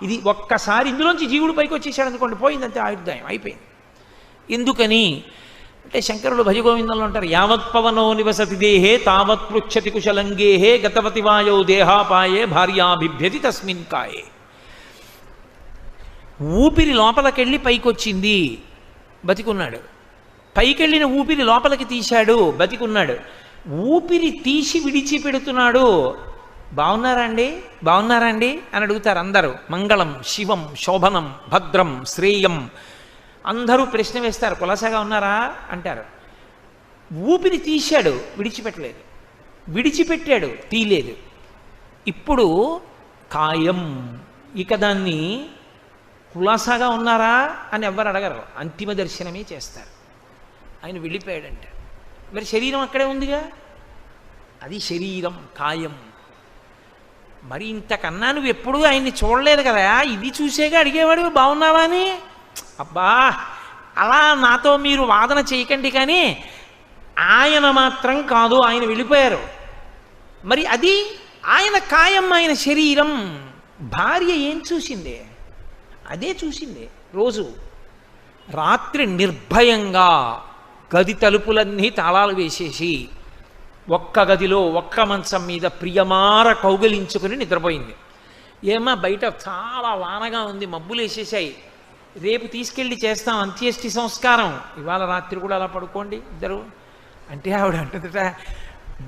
Speaker 1: ఇది ఒక్కసారి ఇందులోంచి జీవుడు పైకి వచ్చేసాడు అనుకోండి, పోయిందంతే, ఆయుర్దాయం అయిపోయింది. ఎందుకని అంటే శంకరులు భజగోవిందంలో అంటారు, యావత్ పవనో నివసతి దేహే తావత్ పృచ్చతి కుశలంగేహే గతవతి వాయో దేహాపాయే భార్యాభిభ్యతి తస్మిన్ కాయే. ఊపిరి లోపలికెళ్ళి పైకొచ్చింది, బతికున్నాడు. పైకెళ్ళిన ఊపిరి లోపలికి తీశాడు, బతికున్నాడు. ఊపిరి తీసి విడిచిపెడుతున్నాడు, బాగున్నారా అండి అని అడుగుతారు అందరూ. మంగళం శివం శోభనం భద్రం శ్రేయం అందరూ ప్రశ్న వేస్తారు. కులాసాగా ఉన్నారా అంటారు. ఊపిరి తీశాడు, విడిచిపెట్టలేదు, విడిచిపెట్టాడు, తీయలేదు. ఇప్పుడు కాయం, ఇక దాన్ని కులాసాగా ఉన్నారా అని ఎవ్వరు అడగరు, అంతిమ దర్శనమే చేస్తారు. ఆయన వెళ్ళిపోయాడంట. మరి శరీరం అక్కడే ఉందిగా, అది శరీరం కాయం. మరి ఇంతకన్నా నువ్వు ఎప్పుడూ ఆయన్ని చూడలేదు కదా, ఇది చూసేగా అడిగేవాడు బాగున్నావా అని. అబ్బా అలా నాతో మీరు వాదన చేయకండి. కానీ ఆయన మాత్రం కాదు, ఆయన వెళ్ళిపోయారు. మరి అది ఆయన కాయం, ఆయన శరీరం. భార్య ఏం చూసిందే అదే చూసింది. రోజు రాత్రి నిర్భయంగా గది తలుపులన్నీ తాళాలు వేసేసి ఒక్క గదిలో ఒక్క మంచం మీద ప్రియమార కౌగిలించుకుని నిద్రపోయింది. ఏమా బయట చాలా వానగా ఉంది, మబ్బులు వేసేసాయి, రేపు తీసుకెళ్ళి చేస్తాం అంత్యేష్టి సంస్కారం, ఇవాళ రాత్రి కూడా అలా పడుకోండి ఇద్దరు అంటే ఆవిడ అంటుందట,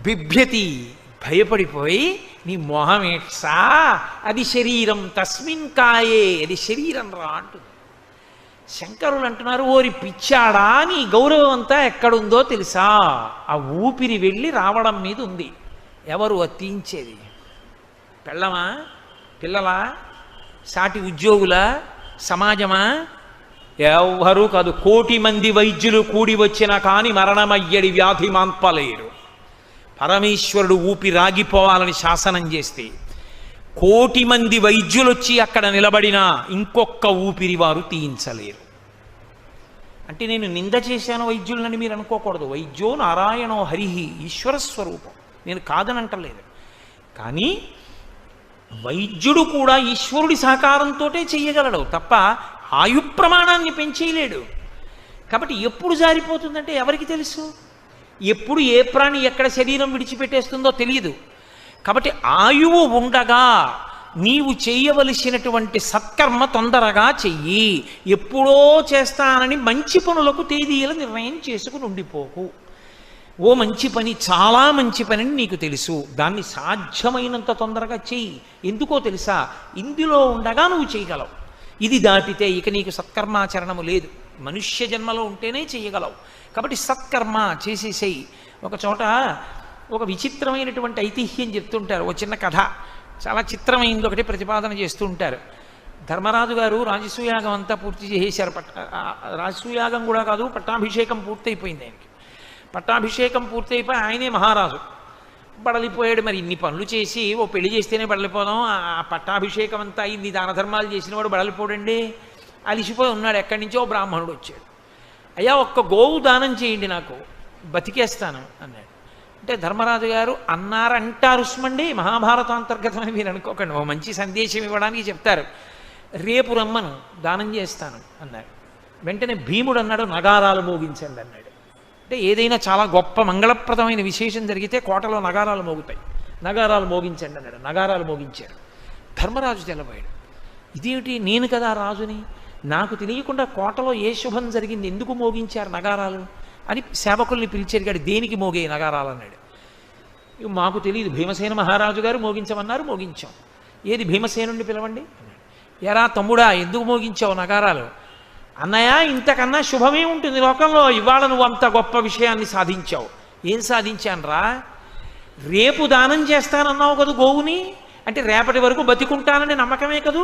Speaker 1: బిభ్యతి భయపడిపోయి, నీ మొహం ఏట్సా, అది శరీరం తస్మిన్ కాయే, అది శరీరం రా అంటుంది. శంకరులు అంటున్నారు, ఓరి పిచ్చాడా, నీ గౌరవం అంతా ఎక్కడుందో తెలుసా? ఆ ఊపిరి వెళ్ళి రావడం మీద ఉంది. ఎవరు తీయించేది? పెళ్ళమా, పిల్లలా, సాటి ఉద్యోగులా, సమాజమా? ఎవ్వరూ కాదు. 1,000,000 మంది వైద్యులు కూడి వచ్చినా కానీ మరణమయ్యడి వ్యాధి మాన్పలేరు. పరమేశ్వరుడు ఊపి రాగిపోవాలని శాసనం చేస్తే 1,000,000 మంది వైద్యులు వచ్చి అక్కడ నిలబడినా ఇంకొక ఊపిరి వారు తీయించలేరు. అంటే నేను నింద చేశాను వైద్యులని మీరు అనుకోకూడదు. వైద్యో నారాయణో హరిహి, ఈశ్వర స్వరూపం, నేను కాదనంటలేదు. కానీ వైద్యుడు కూడా ఈశ్వరుడి సహకారంతో చేయగలడు తప్ప ఆయు ప్రమాణాన్ని పెంచేయలేడు. కాబట్టి ఎప్పుడు జారిపోతుందంటే ఎవరికి తెలుసు? ఎప్పుడు ఏ ప్రాణి ఎక్కడ శరీరం విడిచిపెట్టేస్తుందో తెలియదు. కాబట్టి ఆయువు ఉండగా నీవు చేయవలసినటువంటి సత్కర్మ తొందరగా చెయ్యి. ఎప్పుడో చేస్తానని మంచి పనులకు తేదీల నిర్ణయం చేసుకుని ఉండిపోకు. ఓ మంచి పని, చాలా మంచి పని అని నీకు తెలుసు, దాన్ని సాధ్యమైనంత తొందరగా చెయ్యి. ఎందుకో తెలుసా? ఇందులో ఉండగా నువ్వు చేయగలవు. ఇది దాటితే ఇక నీకు సత్కర్మాచరణము లేదు. మనుష్య జన్మలో ఉంటేనే చేయగలవు. కాబట్టి సత్కర్మ చేసేసేయి. ఒక చోట ఒక విచిత్రమైనటువంటి ఐతిహ్యం చెప్తుంటారు. ఒక చిన్న కథ, చాలా చిత్రమైంది ఒకటి ప్రతిపాదన చేస్తూ ఉంటారు. ధర్మరాజు గారు రాజసూయాగం అంతా పూర్తి చేసేశారు. రాజసూయాగం కూడా కాదు, పట్టాభిషేకం పూర్తయిపోయింది ఆయనకి. పట్టాభిషేకం పూర్తయిపోయి ఆయనే మహారాజు. బడలిపోయాడు. మరి ఇన్ని పనులు చేసి ఓ పెళ్లి చేస్తేనే బడలిపోదాం, ఆ పట్టాభిషేకం అంతా ఇన్ని దాన ధర్మాలు చేసిన వాడు బడలిపోడండి. అలిసిపోయి ఉన్నాడు. ఎక్కడి నుంచో బ్రాహ్మణుడు వచ్చాడు. అయ్యా ఒక్క గోవు దానం చేయండి, నాకు బతికేస్తాను అన్నాడు. అంటే ధర్మరాజు గారు అన్నారంటారు సుమండి, మహాభారతం అంతర్గతమని మీరు అనుకోకండి, ఓ మంచి సందేశం ఇవ్వడానికి చెప్తారు. రేపు రమ్మను, దానం చేస్తాను అన్నాడు. వెంటనే భీముడు అన్నాడు, నగారాలు మోగించండి అన్నాడు. అంటే ఏదైనా చాలా గొప్ప మంగళప్రదమైన విశేషం జరిగితే కోటలో నగారాలు మోగుతాయి. నగారాలు మోగించండి అన్నాడు. నగారాలు మోగించాడు. ధర్మరాజు తెల్లబోయాడు. ఇదేమిటి, నేను కదా రాజుని, నాకు తెలియకుండా కోటలో ఏ శుభం జరిగింది, ఎందుకు మోగించారు నగారాలు అని సేవకుల్ని పిలిచాడు. దేనికి మోగే నగారాలు అన్నాడు. మాకు తెలియదు, భీమసేన మహారాజు గారు మోగించమన్నారు, మోగించాం. ఏది భీమసేనుణ్ణి పిలవండి. ఎరా తమ్ముడా, ఎందుకు మోగించావు నగారాలు? అన్నయ్య, ఇంతకన్నా శుభమే ఉంటుంది లోకంలో, ఇవాళ నువ్వు అంత గొప్ప విషయాన్ని సాధించావు. ఏం సాధించానురా? రేపు దానం చేస్తానన్నావు కదా గోవుని, అంటే రేపటి వరకు బతికుంటానని నమ్మకమే కదూ.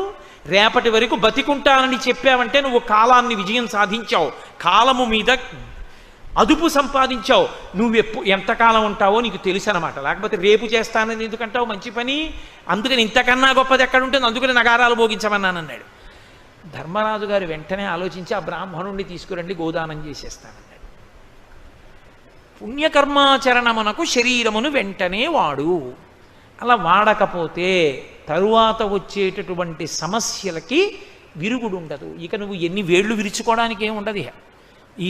Speaker 1: రేపటి వరకు బతికుంటానని చెప్పావంటే నువ్వు కాలాన్ని విజయం సాధించావు, కాలము మీద అదుపు సంపాదించావు. నువ్వు ఎంతకాలం ఉంటావో నీకు తెలుసు అనమాట. లేకపోతే రేపు చేస్తానని ఎందుకంటావు? మంచి పని. అందుకని ఇంతకన్నా గొప్పది ఎక్కడ ఉంటుంది, అందుకని నగారాలు మోగించమన్నానన్నాడు. ధర్మరాజు గారు వెంటనే ఆలోచించి ఆ బ్రాహ్మణుణ్ణి తీసుకురండి, గోదానం చేసేస్తానన్నాడు. పుణ్యకర్మాచరణమునకు శరీరమును వెంటనే వాడు. అలా వాడకపోతే తరువాత వచ్చేటటువంటి సమస్యలకి విరుగుడు ఉండదు. ఇక నువ్వు ఎన్ని వేళ్ళు విరుచుకోవడానికి ఏమి ఉండదు. ఈ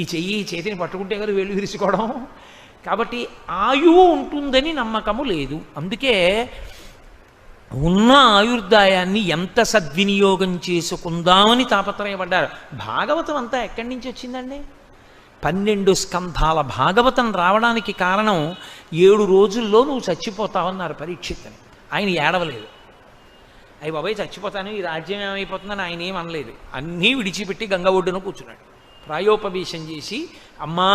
Speaker 1: చేతిని పట్టుకుంటే కదా వేళ్ళు విరుచుకోవడం. కాబట్టి ఆయువు ఉంటుందని నమ్మకము లేదు. అందుకే ఉన్న ఆయుర్దాయాన్ని ఎంత సద్వినియోగం చేసుకుందామని తాపత్రయపడ్డారు. భాగవతం అంతా ఎక్కడి నుంచి వచ్చిందండి? 12 స్కంధాల భాగవతం రావడానికి కారణం 7 రోజుల్లో నువ్వు చచ్చిపోతావన్నారు పరీక్షిత్తుని. ఆయన ఏడవలేదు. అయ్యి బాబాయ్ చచ్చిపోతాను, ఈ రాజ్యం ఏమైపోతుందని ఆయన ఏం అనలేదు. అన్నీ విడిచిపెట్టి గంగ ఒడ్డున కూర్చున్నాడు. ప్రాయోపవేశం చేసి అమ్మా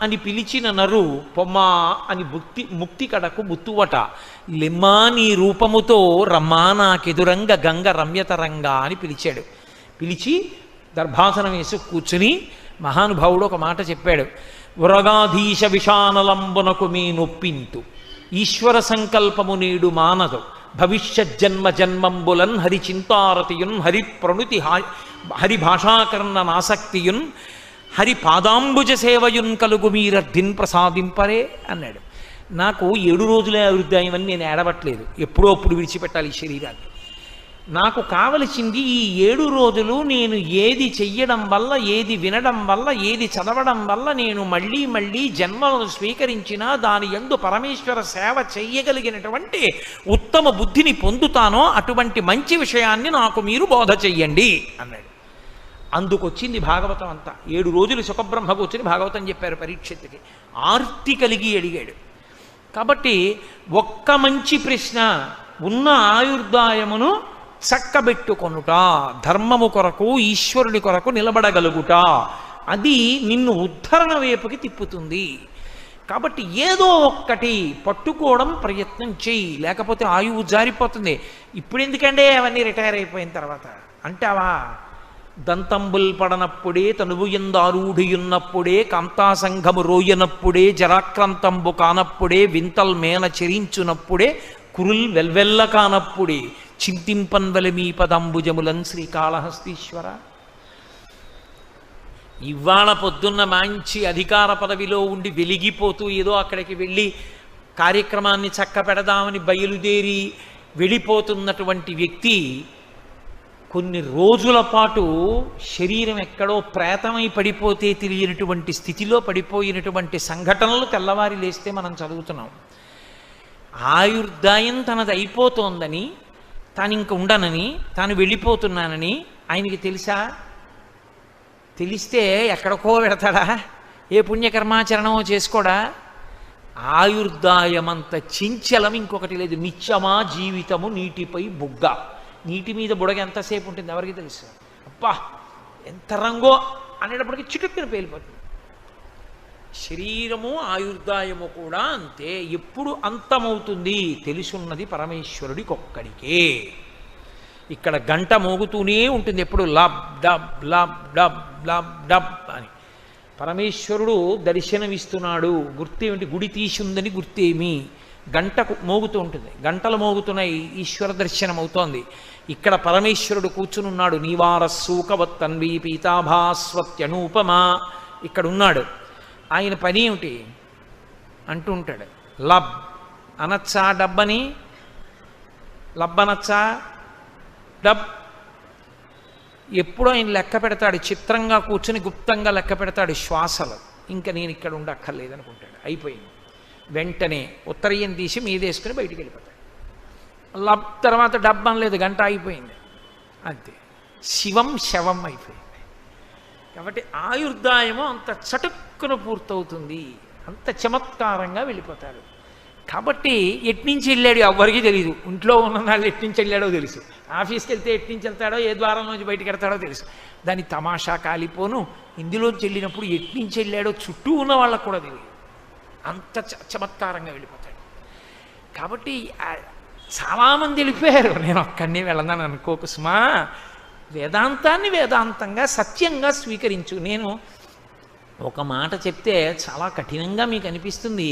Speaker 1: అని పిలిచిన నరు పొమ్మా అని ముక్తి కడకు ముత్తువట లెమ్మా నీ రూపముతో రమ్మా నాకెదురంగ గంగ రమ్యతరంగా అని పిలిచాడు. పిలిచి దర్భాసనం వేసి కూర్చుని మహానుభావుడు ఒక మాట చెప్పాడు. ఉరగాధీశ విషానలంబునకు మీ నొప్పింతు ఈశ్వర సంకల్పము నేడు మానదు భవిష్యజ్జన్మ జన్మంబులన్ హరి చింతారతియున్ హరి ప్రణుతి హరి భాషాకరణ నాసక్తియున్ హరి పాదాంబుజ సేవయున్ కలుగు మీరర్ధిన్ ప్రసాదింపరే అన్నాడు. నాకు 7 రోజులే అభివృద్ధాయమని నేను ఏడవట్లేదు, ఎప్పుడో అప్పుడు విడిచిపెట్టాలి ఈ శరీరాన్ని. నాకు కావలసింది ఈ 7 రోజులు నేను ఏది చెయ్యడం వల్ల, ఏది వినడం వల్ల, ఏది చదవడం వల్ల నేను మళ్ళీ మళ్ళీ జన్మలను స్వీకరించినా దాని యందు పరమేశ్వర సేవ చెయ్యగలిగినటువంటి ఉత్తమ బుద్ధిని పొందుతానో అటువంటి మంచి విషయాన్ని నాకు మీరు బోధ చెయ్యండి అన్నాడు. అందుకొచ్చింది భాగవతం అంతా. 7 రోజులు సుఖబ్రహ్మ కూర్చుని భాగవతం చెప్పారు పరీక్షిత్తుకి. ఆర్తి కలిగి అడిగాడు. కాబట్టి ఒక్క మంచి ప్రశ్న, ఉన్న ఆయుర్దాయమును చక్కబెట్టుకొనుట, ధర్మము కొరకు ఈశ్వరుని కొరకు నిలబడగలుగుట, అది నిన్ను ఉద్ధరణ వైపుకి తిప్పుతుంది. కాబట్టి ఏదో ఒక్కటి పట్టుకోవడం ప్రయత్నం చెయ్యి, లేకపోతే ఆయువు జారిపోతుంది. ఇప్పుడు ఎందుకంటే అవన్నీ రిటైర్ అయిపోయిన తర్వాత అంటావా? దంతంబుల్ పడనప్పుడే తనువు ఎందారూఢియున్నప్పుడే కాంతాసంఘము రోయనప్పుడే జరాక్రాంతంబు కానప్పుడే వింతల్ మేన చెరించునప్పుడే కురుల్ వెల్వెల్ల కానప్పుడే చింతింపన్వలి మీ పదంబుజములన్ శ్రీకాళహస్తీశ్వర. ఇవాళ పొద్దున్న మంచి అధికార పదవిలో ఉండి వెలిగిపోతూ ఏదో అక్కడికి వెళ్ళి కార్యక్రమాన్ని చక్క పెడదామని బయలుదేరి వెళ్ళిపోతున్నటువంటి వ్యక్తి కొన్ని రోజుల పాటు శరీరం ఎక్కడో ప్రేతమై పడిపోతే తెలియనటువంటి స్థితిలో పడిపోయినటువంటి సంఘటనలు తెల్లవారి లేస్తే మనం చదువుతున్నాం. ఆయుర్దాయం తనది అయిపోతోందని, తాను ఇంక ఉండనని, తాను వెళ్ళిపోతున్నానని ఆయనకి తెలుసా? తెలిస్తే ఎక్కడికో పెడతాడా? ఏ పుణ్యకర్మాచరణమో చేసుకోడా? ఆయుర్దాయమంత చించలం ఇంకొకటి లేదు. నిత్యమా జీవితము నీటిపై బుగ్గ. నీటి మీద బుడగ ఎంతసేపు ఉంటుంది ఎవరికి తెలుసు? అబ్బా ఎంత రంగో అనేటప్పటికీ చిటుక్కుని పేలిపోతుంది. శరీరము ఆయుర్దాయము కూడా అంతే. ఎప్పుడు అంతమవుతుంది తెలుసున్నది పరమేశ్వరుడికి ఒక్కడికే. ఇక్కడ గంట మోగుతూనే ఉంటుంది ఎప్పుడు, lub dub lub dub lub dub అని. పరమేశ్వరుడు దర్శనమిస్తున్నాడు. గుర్తేమిటి? గుడి తీసిందని గుర్తేమి? గంట మోగుతూ ఉంటుంది. గంటలు మోగుతున్నాయి, ఈశ్వర దర్శనం అవుతోంది. ఇక్కడ పరమేశ్వరుడు కూర్చునున్నాడు. నీవారస్సూకవత్తన్వీ పీతాభాస్వత్యనూపమా ఇక్కడ ఉన్నాడు. ఆయన పని ఏమిటి అంటూ ఉంటాడు. లబ్ అనచ్చా డబ్బని, లబ్ అనచ్చా డబ్. ఎప్పుడో ఆయన లెక్క పెడతాడు. చిత్రంగా కూర్చుని గుప్తంగా లెక్క పెడతాడు శ్వాసలు. ఇంకా నేను ఇక్కడ ఉండక్కర్లేదనుకుంటాడు. అయిపోయింది. వెంటనే ఉత్తరీయం తీసి మీదేసుకుని బయటికి వెళ్ళిపోతాడు. తర్వాత డబ్బం లేదు, గంట అయిపోయింది, అంతే. శివం శవం అయిపోయింది. కాబట్టి ఆయుర్దాయము అంత చటుక్కున పూర్తవుతుంది, అంత చమత్కారంగా వెళ్ళిపోతారు. కాబట్టి ఎట్నుంచి వెళ్ళాడు ఎవ్వరికీ తెలియదు. ఇంట్లో ఉన్న వాళ్ళు ఎట్నుంచి వెళ్ళాడో తెలుసు, ఆఫీస్కి వెళ్తే ఎట్నుంచి వెళ్తాడో, ఏ ద్వారంలోంచి బయటికి వెళ్తాడో తెలుసు. దాని తమాషా కాలిపోను. ఇందులోంచి వెళ్ళినప్పుడు ఎట్నుంచి వెళ్ళాడో చుట్టూ ఉన్న వాళ్ళకు కూడా తెలియదు, అంత చమత్కారంగా వెళ్ళిపోతాడు. కాబట్టి చాలామంది వెళ్ళిపోయారు, నేను ఒక్కడినే వెళ్ళన్నాను అనుకోకు సుమా. వేదాంతాన్ని వేదాంతంగా సత్యంగా స్వీకరించు. నేను ఒక మాట చెప్తే చాలా కఠినంగా మీకు అనిపిస్తుంది,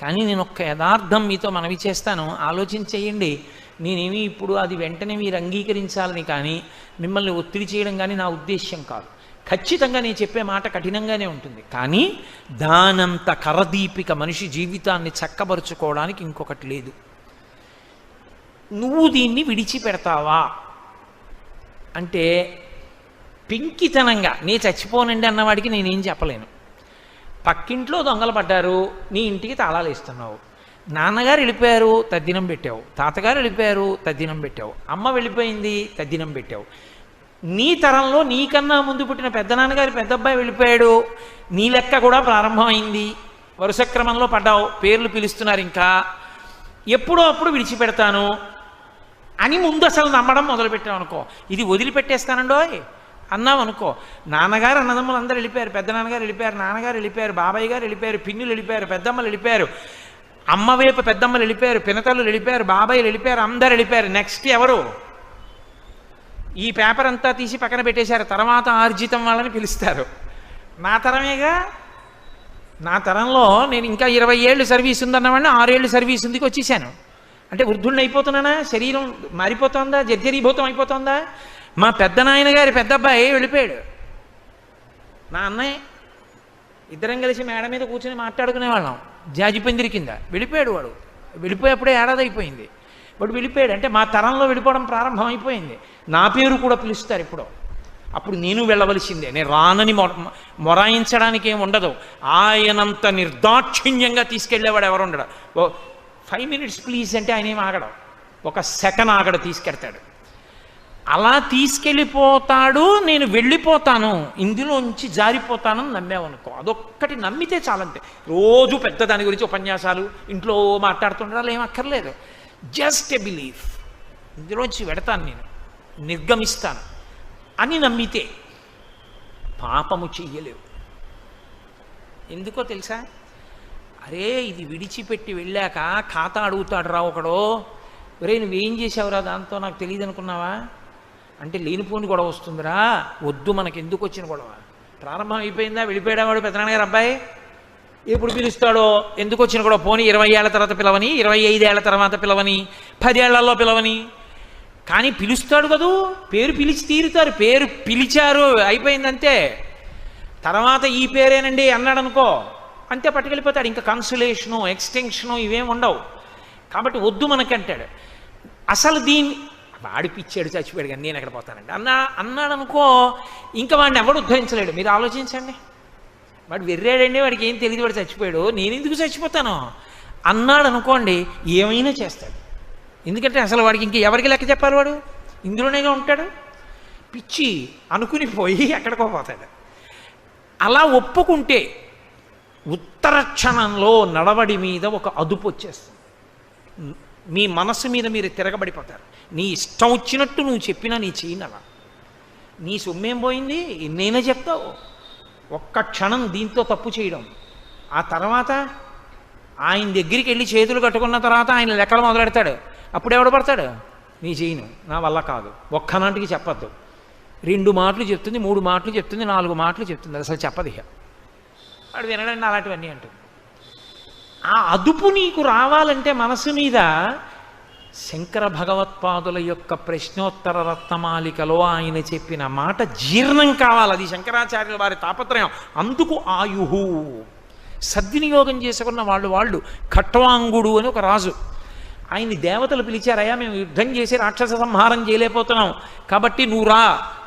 Speaker 1: కానీ నేను ఒక్క యథార్థం మీతో మనవి చేస్తాను, ఆలోచించేయండి. నేనేమి ఇప్పుడు అది వెంటనే మీరు అంగీకరించాలని కానీ మిమ్మల్ని ఒత్తిడి చేయడం కానీ నా ఉద్దేశ్యం కాదు. ఖచ్చితంగా నేను చెప్పే మాట కఠినంగానే ఉంటుంది, కానీ దానంత కరదీపిక మనిషి జీవితాన్ని చక్కబరుచుకోవడానికి ఇంకొకటి లేదు. నువ్వు దీన్ని విడిచిపెడతావా అంటే పింకితనంగా నీ చచ్చిపోనండి అన్నవాడికి నేనేం చెప్పలేను. పక్కింట్లో దొంగలు పడ్డారు, నీ ఇంటికి తాళాలు ఇస్తున్నావు. నాన్నగారు వెళ్ళిపోయారు, తద్దినం పెట్టావు. తాతగారు వెళ్ళిపోయారు, తద్దినం పెట్టావు. అమ్మ వెళ్ళిపోయింది, తద్దినం పెట్టావు. నీ తరంలో నీకన్నా ముందు పుట్టిన పెద్దనాన్నగారి పెద్దబ్బాయి వెళ్ళిపోయాడు, నీ లెక్క కూడా ప్రారంభమైంది. వరుస క్రమంలో పడ్డావు, పేర్లు పిలుస్తున్నారు. ఇంకా ఎప్పుడో అప్పుడు విడిచిపెడతాను అని ముందు అసలు నమ్మడం మొదలుపెట్టావు అనుకో, ఇది వదిలిపెట్టేస్తానండోయ్ అన్నావు అనుకో, నాన్నగారు అన్నదమ్ములు అందరూ వెళ్ళిపోయారు, పెద్దనాన్నగారు వెళ్ళిపోయారు, నాన్నగారు వెళ్ళిపోయారు, బాబాయ్ గారు వెళ్ళిపోయారు, పిన్నులు వెళ్ళిపోయారు, పెద్దమ్మలు వెళ్ళిపోయారు, అమ్మ వైపు పెద్దమ్మలు వెళ్ళిపోయారు, పినతలు వెళ్ళిపోయారు, బాబాయిలు వెళ్ళిపోయారు, అందరు వెళ్ళిపోయారు. నెక్స్ట్ ఎవరు? ఈ పేపర్ అంతా తీసి పక్కన పెట్టేశారు, తర్వాత ఆర్జితం వాళ్ళని పిలుస్తారు. నా తరమేగా. నా తరంలో నేను ఇంకా 20 ఏళ్ళు సర్వీస్ ఉందన్నవాడిని 6 ఏళ్ళు సర్వీస్ ఉందికి వచ్చేసాను. అంటే వృద్ధుడిని అయిపోతున్నానా? శరీరం మారిపోతుందా? జర్జరీభూతం అయిపోతుందా? మా పెద్ద నాయన గారి పెద్ద అబ్బాయి వెళ్ళిపోయాడు, నా అన్నయ్య. ఇద్దరం కలిసి మేడ మీద కూర్చొని మాట్లాడుకునేవాళ్ళం జాజిపందిరి కింద. వెళ్ళిపోయాడు వాడు. వెళ్ళిపోయేప్పుడే ఏడాది అయిపోయింది. వాడు వెళ్ళిపోయాడు. అంటే మా తరంలో వెళ్ళిపోవడం ప్రారంభం అయిపోయింది. నా పేరు కూడా పిలుస్తారు ఇప్పుడు. అప్పుడు నేను వెళ్ళవలసిందే. నేను రానని మొరాయించడానికి ఏమి ఉండదు. ఆయనంత నిర్దాక్షిణ్యంగా తీసుకెళ్ళేవాడు ఎవరు ఉండడు. 5 minutes ప్లీజ్ అంటే ఆయన ఏమి ఆగడం, 1 సెకండ్ ఆగడ తీసుకెళ్తాడు. అలా తీసుకెళ్ళిపోతాడు. నేను వెళ్ళిపోతాను, ఇందులోంచి జారిపోతానని నమ్మావనుకో, అదొక్కటి నమ్మితే చాలంతే. రోజు పెద్ద దాని గురించి ఉపన్యాసాలు ఇంట్లో మాట్లాడుతుండాలి ఏం అక్కర్లేదు. జస్ట్ ఎ బిలీఫ్, ఇందులోంచి వెడతాను, నేను నిర్గమిస్తాను అని నమ్మితే పాపము చెయ్యలేవు. ఎందుకో తెలుసా? అరే ఇది విడిచిపెట్టి వెళ్ళాక ఖాతా అడుగుతాడు రా ఒకడో, ఒరే నువ్వేం చేసావురా దాంతో నాకు తెలియదు అనుకున్నావా అంటే లేనిపోని గొడవ వస్తుందిరా. వద్దు, మనకి ఎందుకు వచ్చిన గొడవ? ప్రారంభం అయిపోయిందా? వెళ్ళిపోయాడా వాడు పెద్దనాన్నగారు అబ్బాయి? ఎప్పుడు పిలుస్తాడో, ఎందుకు వచ్చిన గొడవ? పోనీ 20 ఏళ్ల తర్వాత పిలవని, 25 ఏళ్ల తర్వాత పిలవని, 10 ఏళ్లలో పిలవని, కానీ పిలుస్తాడు కదూ. పేరు పిలిచి తీరుతారు. పేరు పిలిచారు, అయిపోయిందంతే. తర్వాత ఈ పేరేనండి అన్నాడు అనుకో, అంతే పట్టుకెళ్ళిపోతాడు. ఇంకా కన్సులేషను, ఎక్స్టెన్షను ఇవేం ఉండవు. కాబట్టి వద్దు మనకంటాడు. అసలు దీన్ని వాడి పిచ్చాడు, చచ్చిపోయాడు, కానీ నేను ఎక్కడ పోతానండి అన్నాడు అనుకో, ఇంకా వాడిని ఎవడు ఉద్ధరించలేడు. మీరు ఆలోచించండి. వాడు వెర్రాడండి, వాడికి ఏం తెలియదు, వాడు చచ్చిపోయాడు, నేను ఎందుకు చచ్చిపోతాను అన్నాడు అనుకోండి, ఏమైనా చేస్తాడు. ఎందుకంటే అసలు వాడికి ఇంక ఎవరికి లెక్క చెప్పాలి? వాడు ఇందులోనేగా ఉంటాడు. పిచ్చి అనుకుని పోయి ఎక్కడికో పోతాడు. అలా ఒప్పుకుంటే ఉత్తర క్షణంలో నడవడి మీద ఒక అదుపు వచ్చేస్తుంది. మీ మనసు మీద మీరు తిరగబడిపోతారు. నీ ఇష్టం వచ్చినట్టు నువ్వు చెప్పినా నీ చేయనలా. నీ సొమ్మేం పోయింది? ఎన్నైనా చెప్తావు. ఒక్క క్షణం దీంతో తప్పు చేయడం. ఆ తర్వాత ఆయన దగ్గరికి వెళ్ళి చేతులు కట్టుకున్న తర్వాత ఆయన లెక్కలు మొదలెడతాడు. అప్పుడు ఎవడు పడతాడు? నీ చేయను, నా వల్ల కాదు, ఒక్కనాటికి చెప్పద్దు. 2 మాటలు చెప్తుంది, 3 మాటలు చెప్తుంది, 4 మాటలు చెప్తుంది, అసలు చెప్పదు. ఇక వాడు వినడండి అలాంటివన్నీ అంటుంది. ఆ అదుపు నీకు రావాలంటే మనసు మీద శంకర భగవత్పాదుల యొక్క ప్రశ్నోత్తర రత్నమాలికలో ఆయన చెప్పిన మాట జీర్ణం కావాలి. అది శంకరాచార్యుల వారి తాపత్రయం. అందుకు ఆయుహు సద్వినియోగం చేసుకున్న వాళ్ళు ఖట్వాంగుడు అని ఒక రాజు. ఆయన్ని దేవతలు పిలిచారయ్యా, మేము యుద్ధం చేసి రాక్షస సంహారం చేయలేకపోతున్నాం, కాబట్టి నువ్వు రా,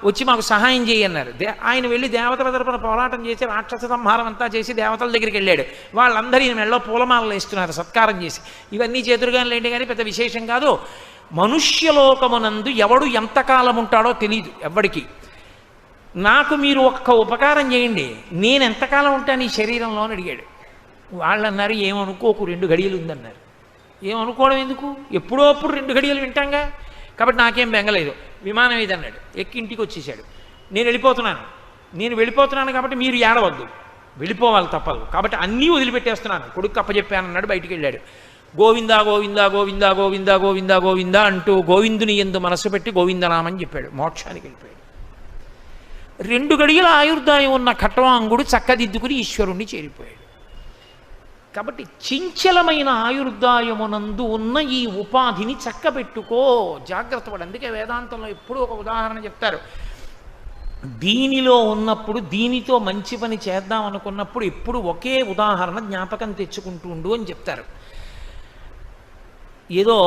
Speaker 1: వచ్చి మాకు సహాయం చేయి అన్నారు. ఆయన వెళ్ళి దేవతల తరపున పోరాటం చేసి రాక్షస సంహారం అంతా చేసి దేవతల దగ్గరికి వెళ్ళాడు. వాళ్ళందరూ ఈయన మెళ్ళలో పూలమాలలు వేస్తున్నారు సత్కారం చేసి. ఇవన్నీ చేతురుగానే లేండి కానీ పెద్ద విశేషం కాదు. మనుష్యలోకమునందు ఎవడు ఎంతకాలం ఉంటాడో తెలియదు ఎవ్వడికి. నాకు మీరు ఒక్క ఉపకారం చేయండి, నేను ఎంతకాలం ఉంటాను ఈ శరీరంలో అని అడిగాడు. వాళ్ళు అన్నారు, ఏమనుకోకు, 2 గడియలు ఉందన్నారు. ఏమనుకోవడం ఎందుకు, ఎప్పుడో అప్పుడు 2 గడియలు వింటాంగా, కాబట్టి నాకేం బెంగలేదు, విమానం ఇది అన్నాడు. ఎక్కి ఇంటికి వచ్చేసాడు. నేను వెళ్ళిపోతున్నాను కాబట్టి మీరు ఏడవద్దు, వెళ్ళిపోవాలి తప్పదు, కాబట్టి అన్నీ వదిలిపెట్టేస్తున్నాను, కొడుకు అప్పచెప్పానన్నాడు. బయటికి వెళ్ళాడు. గోవిందా గోవిందా గోవిందా గోవిందా గోవిందా గోవిందా అంటూ గోవిందుని యందు మనసు పెట్టి గోవిందనామని చెప్పాడు. మోక్షానికి వెళ్ళిపోయాడు. 2 గడియల ఆయుర్దాయం ఉన్న ఖట్వాంగుడు చక్కదిద్దుకుని ఈశ్వరుణ్ణి చేరిపోయాడు. కాబట్టి చించలమైన ఆయుర్దాయమునందు ఉన్న ఈ ఉపాధిని చక్కబెట్టుకో, జాగ్రత్త పడు. అందుకే వేదాంతంలో ఎప్పుడూ ఒక ఉదాహరణ చెప్తారు. దీనిలో ఉన్నప్పుడు దీనితో మంచి పని చేద్దాం అనుకున్నప్పుడు ఎప్పుడు ఒకే ఉదాహరణ జ్ఞాపకం తెచ్చుకుంటూ ఉండు అని చెప్తారు. ఏదో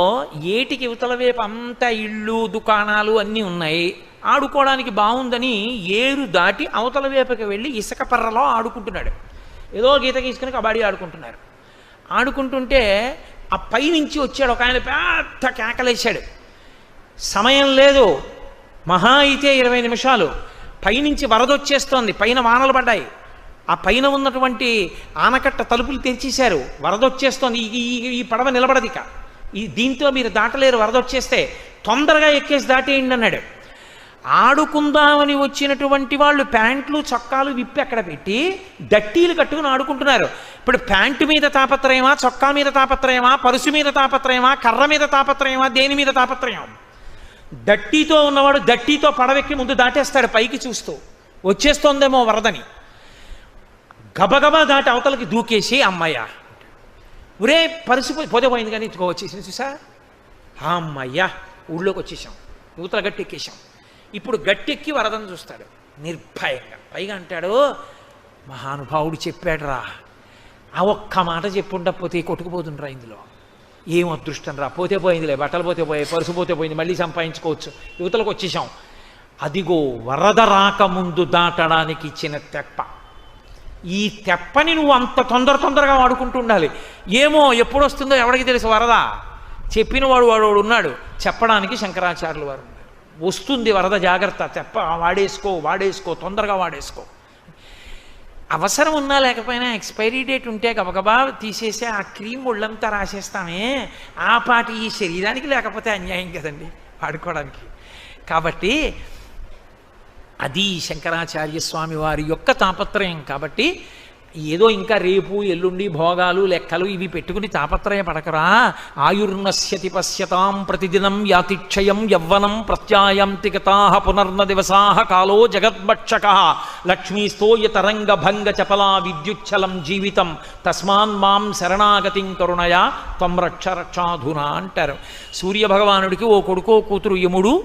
Speaker 1: ఏటికి యువతల వైపు అంతా ఇళ్ళు దుకాణాలు అన్నీ ఉన్నాయి, ఆడుకోవడానికి బాగుందని ఏరు దాటి అవతల వైపుకి వెళ్ళి ఇసుక పర్రలో ఆడుకుంటున్నాడు. ఏదో గీత గీసుకుని కబడ్డీ ఆడుకుంటున్నారు. ఆడుకుంటుంటే ఆ పైనుంచి వచ్చాడు ఒక ఆయన, పెద్ద కేకలేశాడు. సమయం లేదు, మహా అయితే 20 నిమిషాలు. పైనుంచి వరద వచ్చేస్తోంది, పైన వానలు పడ్డాయి, ఆ పైన ఉన్నటువంటి ఆనకట్ట తలుపులు తెరిచేశారు, వరద వచ్చేస్తోంది, ఈ పడవ నిలబడదిక, దీంతో మీరు దాటలేరు, వరద వచ్చేస్తే తొందరగా ఎక్కేసి దాటేయండి అన్నాడు. ఆడుకుందామని వచ్చినటువంటి వాళ్ళు ప్యాంట్లు చొక్కాలు విప్పి అక్కడ పెట్టి దట్టీలు కట్టుకుని ఆడుకుంటున్నారు. ఇప్పుడు ప్యాంటు మీద తాపత్రయమా, చొక్కా మీద తాపత్రయమా, పరుసు మీద తాపత్రయమా, కర్ర మీద తాపత్రయమా, దేని మీద తాపత్రయం? దట్టీతో ఉన్నవాడు దట్టీతో పడవెక్కి ముందు దాటేస్తాడు, పైకి చూస్తూ వచ్చేస్తోందేమో వరదని. గబగబా దాటి అవతలకి దూకేసి అమ్మయ్య, ఒరే పరుసు పోతే పోయింది కానీ ఇచ్చుకో వచ్చేసి చూసా, అమ్మయ్యా ఊళ్ళోకి వచ్చేసాం, యువతల గట్టి ఎక్కేసాం. ఇప్పుడు గట్టెక్కి వరదను చూస్తాడు నిర్భయంగా. పైగా అంటాడు, మహానుభావుడు చెప్పాడు రా, ఆ ఒక్క మాట చెప్పుండకపోతే కొట్టుకుపోతుండ్రా, ఇందులో ఏం అదృష్టం రా, పోతే పోయిందిలే, బట్టలు పోతే పోయాయి, పరుసు పోతే పోయింది, మళ్ళీ సంపాదించుకోవచ్చు, యువతలకు వచ్చేసాం. అదిగో వరద రాకముందు దాటడానికి ఇచ్చిన తెప్ప. ఈ తెప్పని నువ్వు అంత తొందరగా వాడుకుంటూ ఉండాలి. ఏమో ఎప్పుడు వస్తుందో ఎవరికి తెలుసు వరద, చెప్పిన వాడు ఉన్నాడు, చెప్పడానికి శంకరాచార్యులు వారు ఉన్నారు. వస్తుంది వరద, జాగ్రత్త, తెప్ప వాడేసుకో తొందరగా వాడేసుకో. అవసరం ఉన్నా లేకపోయినా ఎక్స్పైరీ డేట్ ఉంటే గబగబా తీసేసి ఆ క్రీమ్ ఒళ్ళంతా రాసేస్తామే, ఆ పాటి ఈ శరీరానికి లేకపోతే అన్యాయం కదండి వాడుకోవడానికి. కాబట్టి అది శంకరాచార్య స్వామి వారి యొక్క తాపత్రయం. కాబట్టి ఏదో ఇంకా రేపు ఎల్లుండి భోగాలు లెక్కలు ఇవి పెట్టుకుని తాపత్రయ పడకరా. ఆయుర్నశ్యతి పశ్యతాం ప్రతిదినం యాతిక్షయం యవ్వనం ప్రత్యాయంతి గతాః పునర్న దివసాః కాలో జగద్భక్షకః లక్ష్మీస్తోయ తరంగ భంగ చపలా విద్యుచ్చలం జీవితం తస్మాన్ మాం శరణాగతిం కరుణయా త్వం రక్ష రక్షాధునా అంటారు. సూర్యభగవానుడికి ఓ కొడుకో కూతురు యముడు,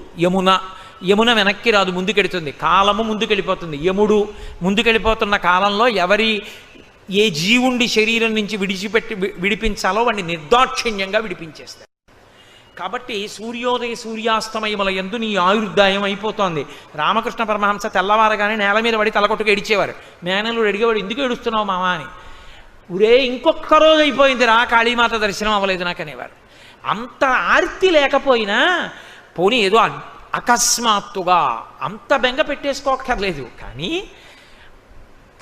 Speaker 1: యమున వెనక్కి రాదు, ముందుకెడుతుంది. కాలము ముందుకెళ్ళిపోతుంది. యముడు ముందుకెళ్ళిపోతున్న కాలంలో ఏ జీవుండి శరీరం నుంచి విడిపించాలో వాడిని నిర్దాక్షిణ్యంగా విడిపించేస్తాడు. కాబట్టి సూర్యోదయ సూర్యాస్తమయముల యందు నీ ఆయుర్దాయం అయిపోతోంది. రామకృష్ణ పరమహంస తెల్లవారగానే నేల మీద పడి తలకొట్టుకు ఏడిచేవారు. మేనలు అడిగేవాడు, ఎందుకు ఏడుస్తున్నావు మామా అని. ఊరే ఇంకొక రోజు అయిపోయింది రా, కాళీమాత దర్శనం అవ్వలేదు నాకు అనేవారు. అంత ఆర్తి లేకపోయినా పోనీ ఏదో అకస్మాత్తుగా అంత బెంగ పెట్టేసుకోక్కర్లేదు, కానీ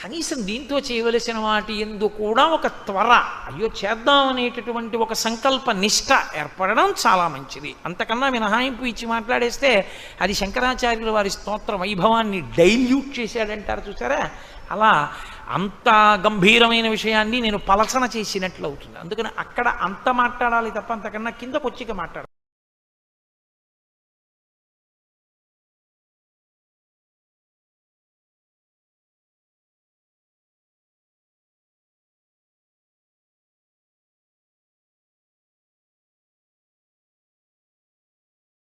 Speaker 1: కనీసం దీంతో చేయవలసిన వాటి ఎందు కూడా ఒక త్వర, అయ్యో చేద్దాం అనేటటువంటి ఒక సంకల్ప నిష్ఠ ఏర్పడడం చాలా మంచిది. అంతకన్నా మినహాయింపు ఇచ్చి మాట్లాడేస్తే అది శంకరాచార్యుల వారి స్తోత్ర వైభవాన్ని డైల్యూట్ చేశాడంటారు చూసారా, అలా అంత గంభీరమైన విషయాన్ని నేను పలసన చేసినట్లు అవుతుంది. అందుకని అక్కడ అంత మాట్లాడాలి తప్ప అంతకన్నా కిందకు వచ్చి మాట్లాడాలి.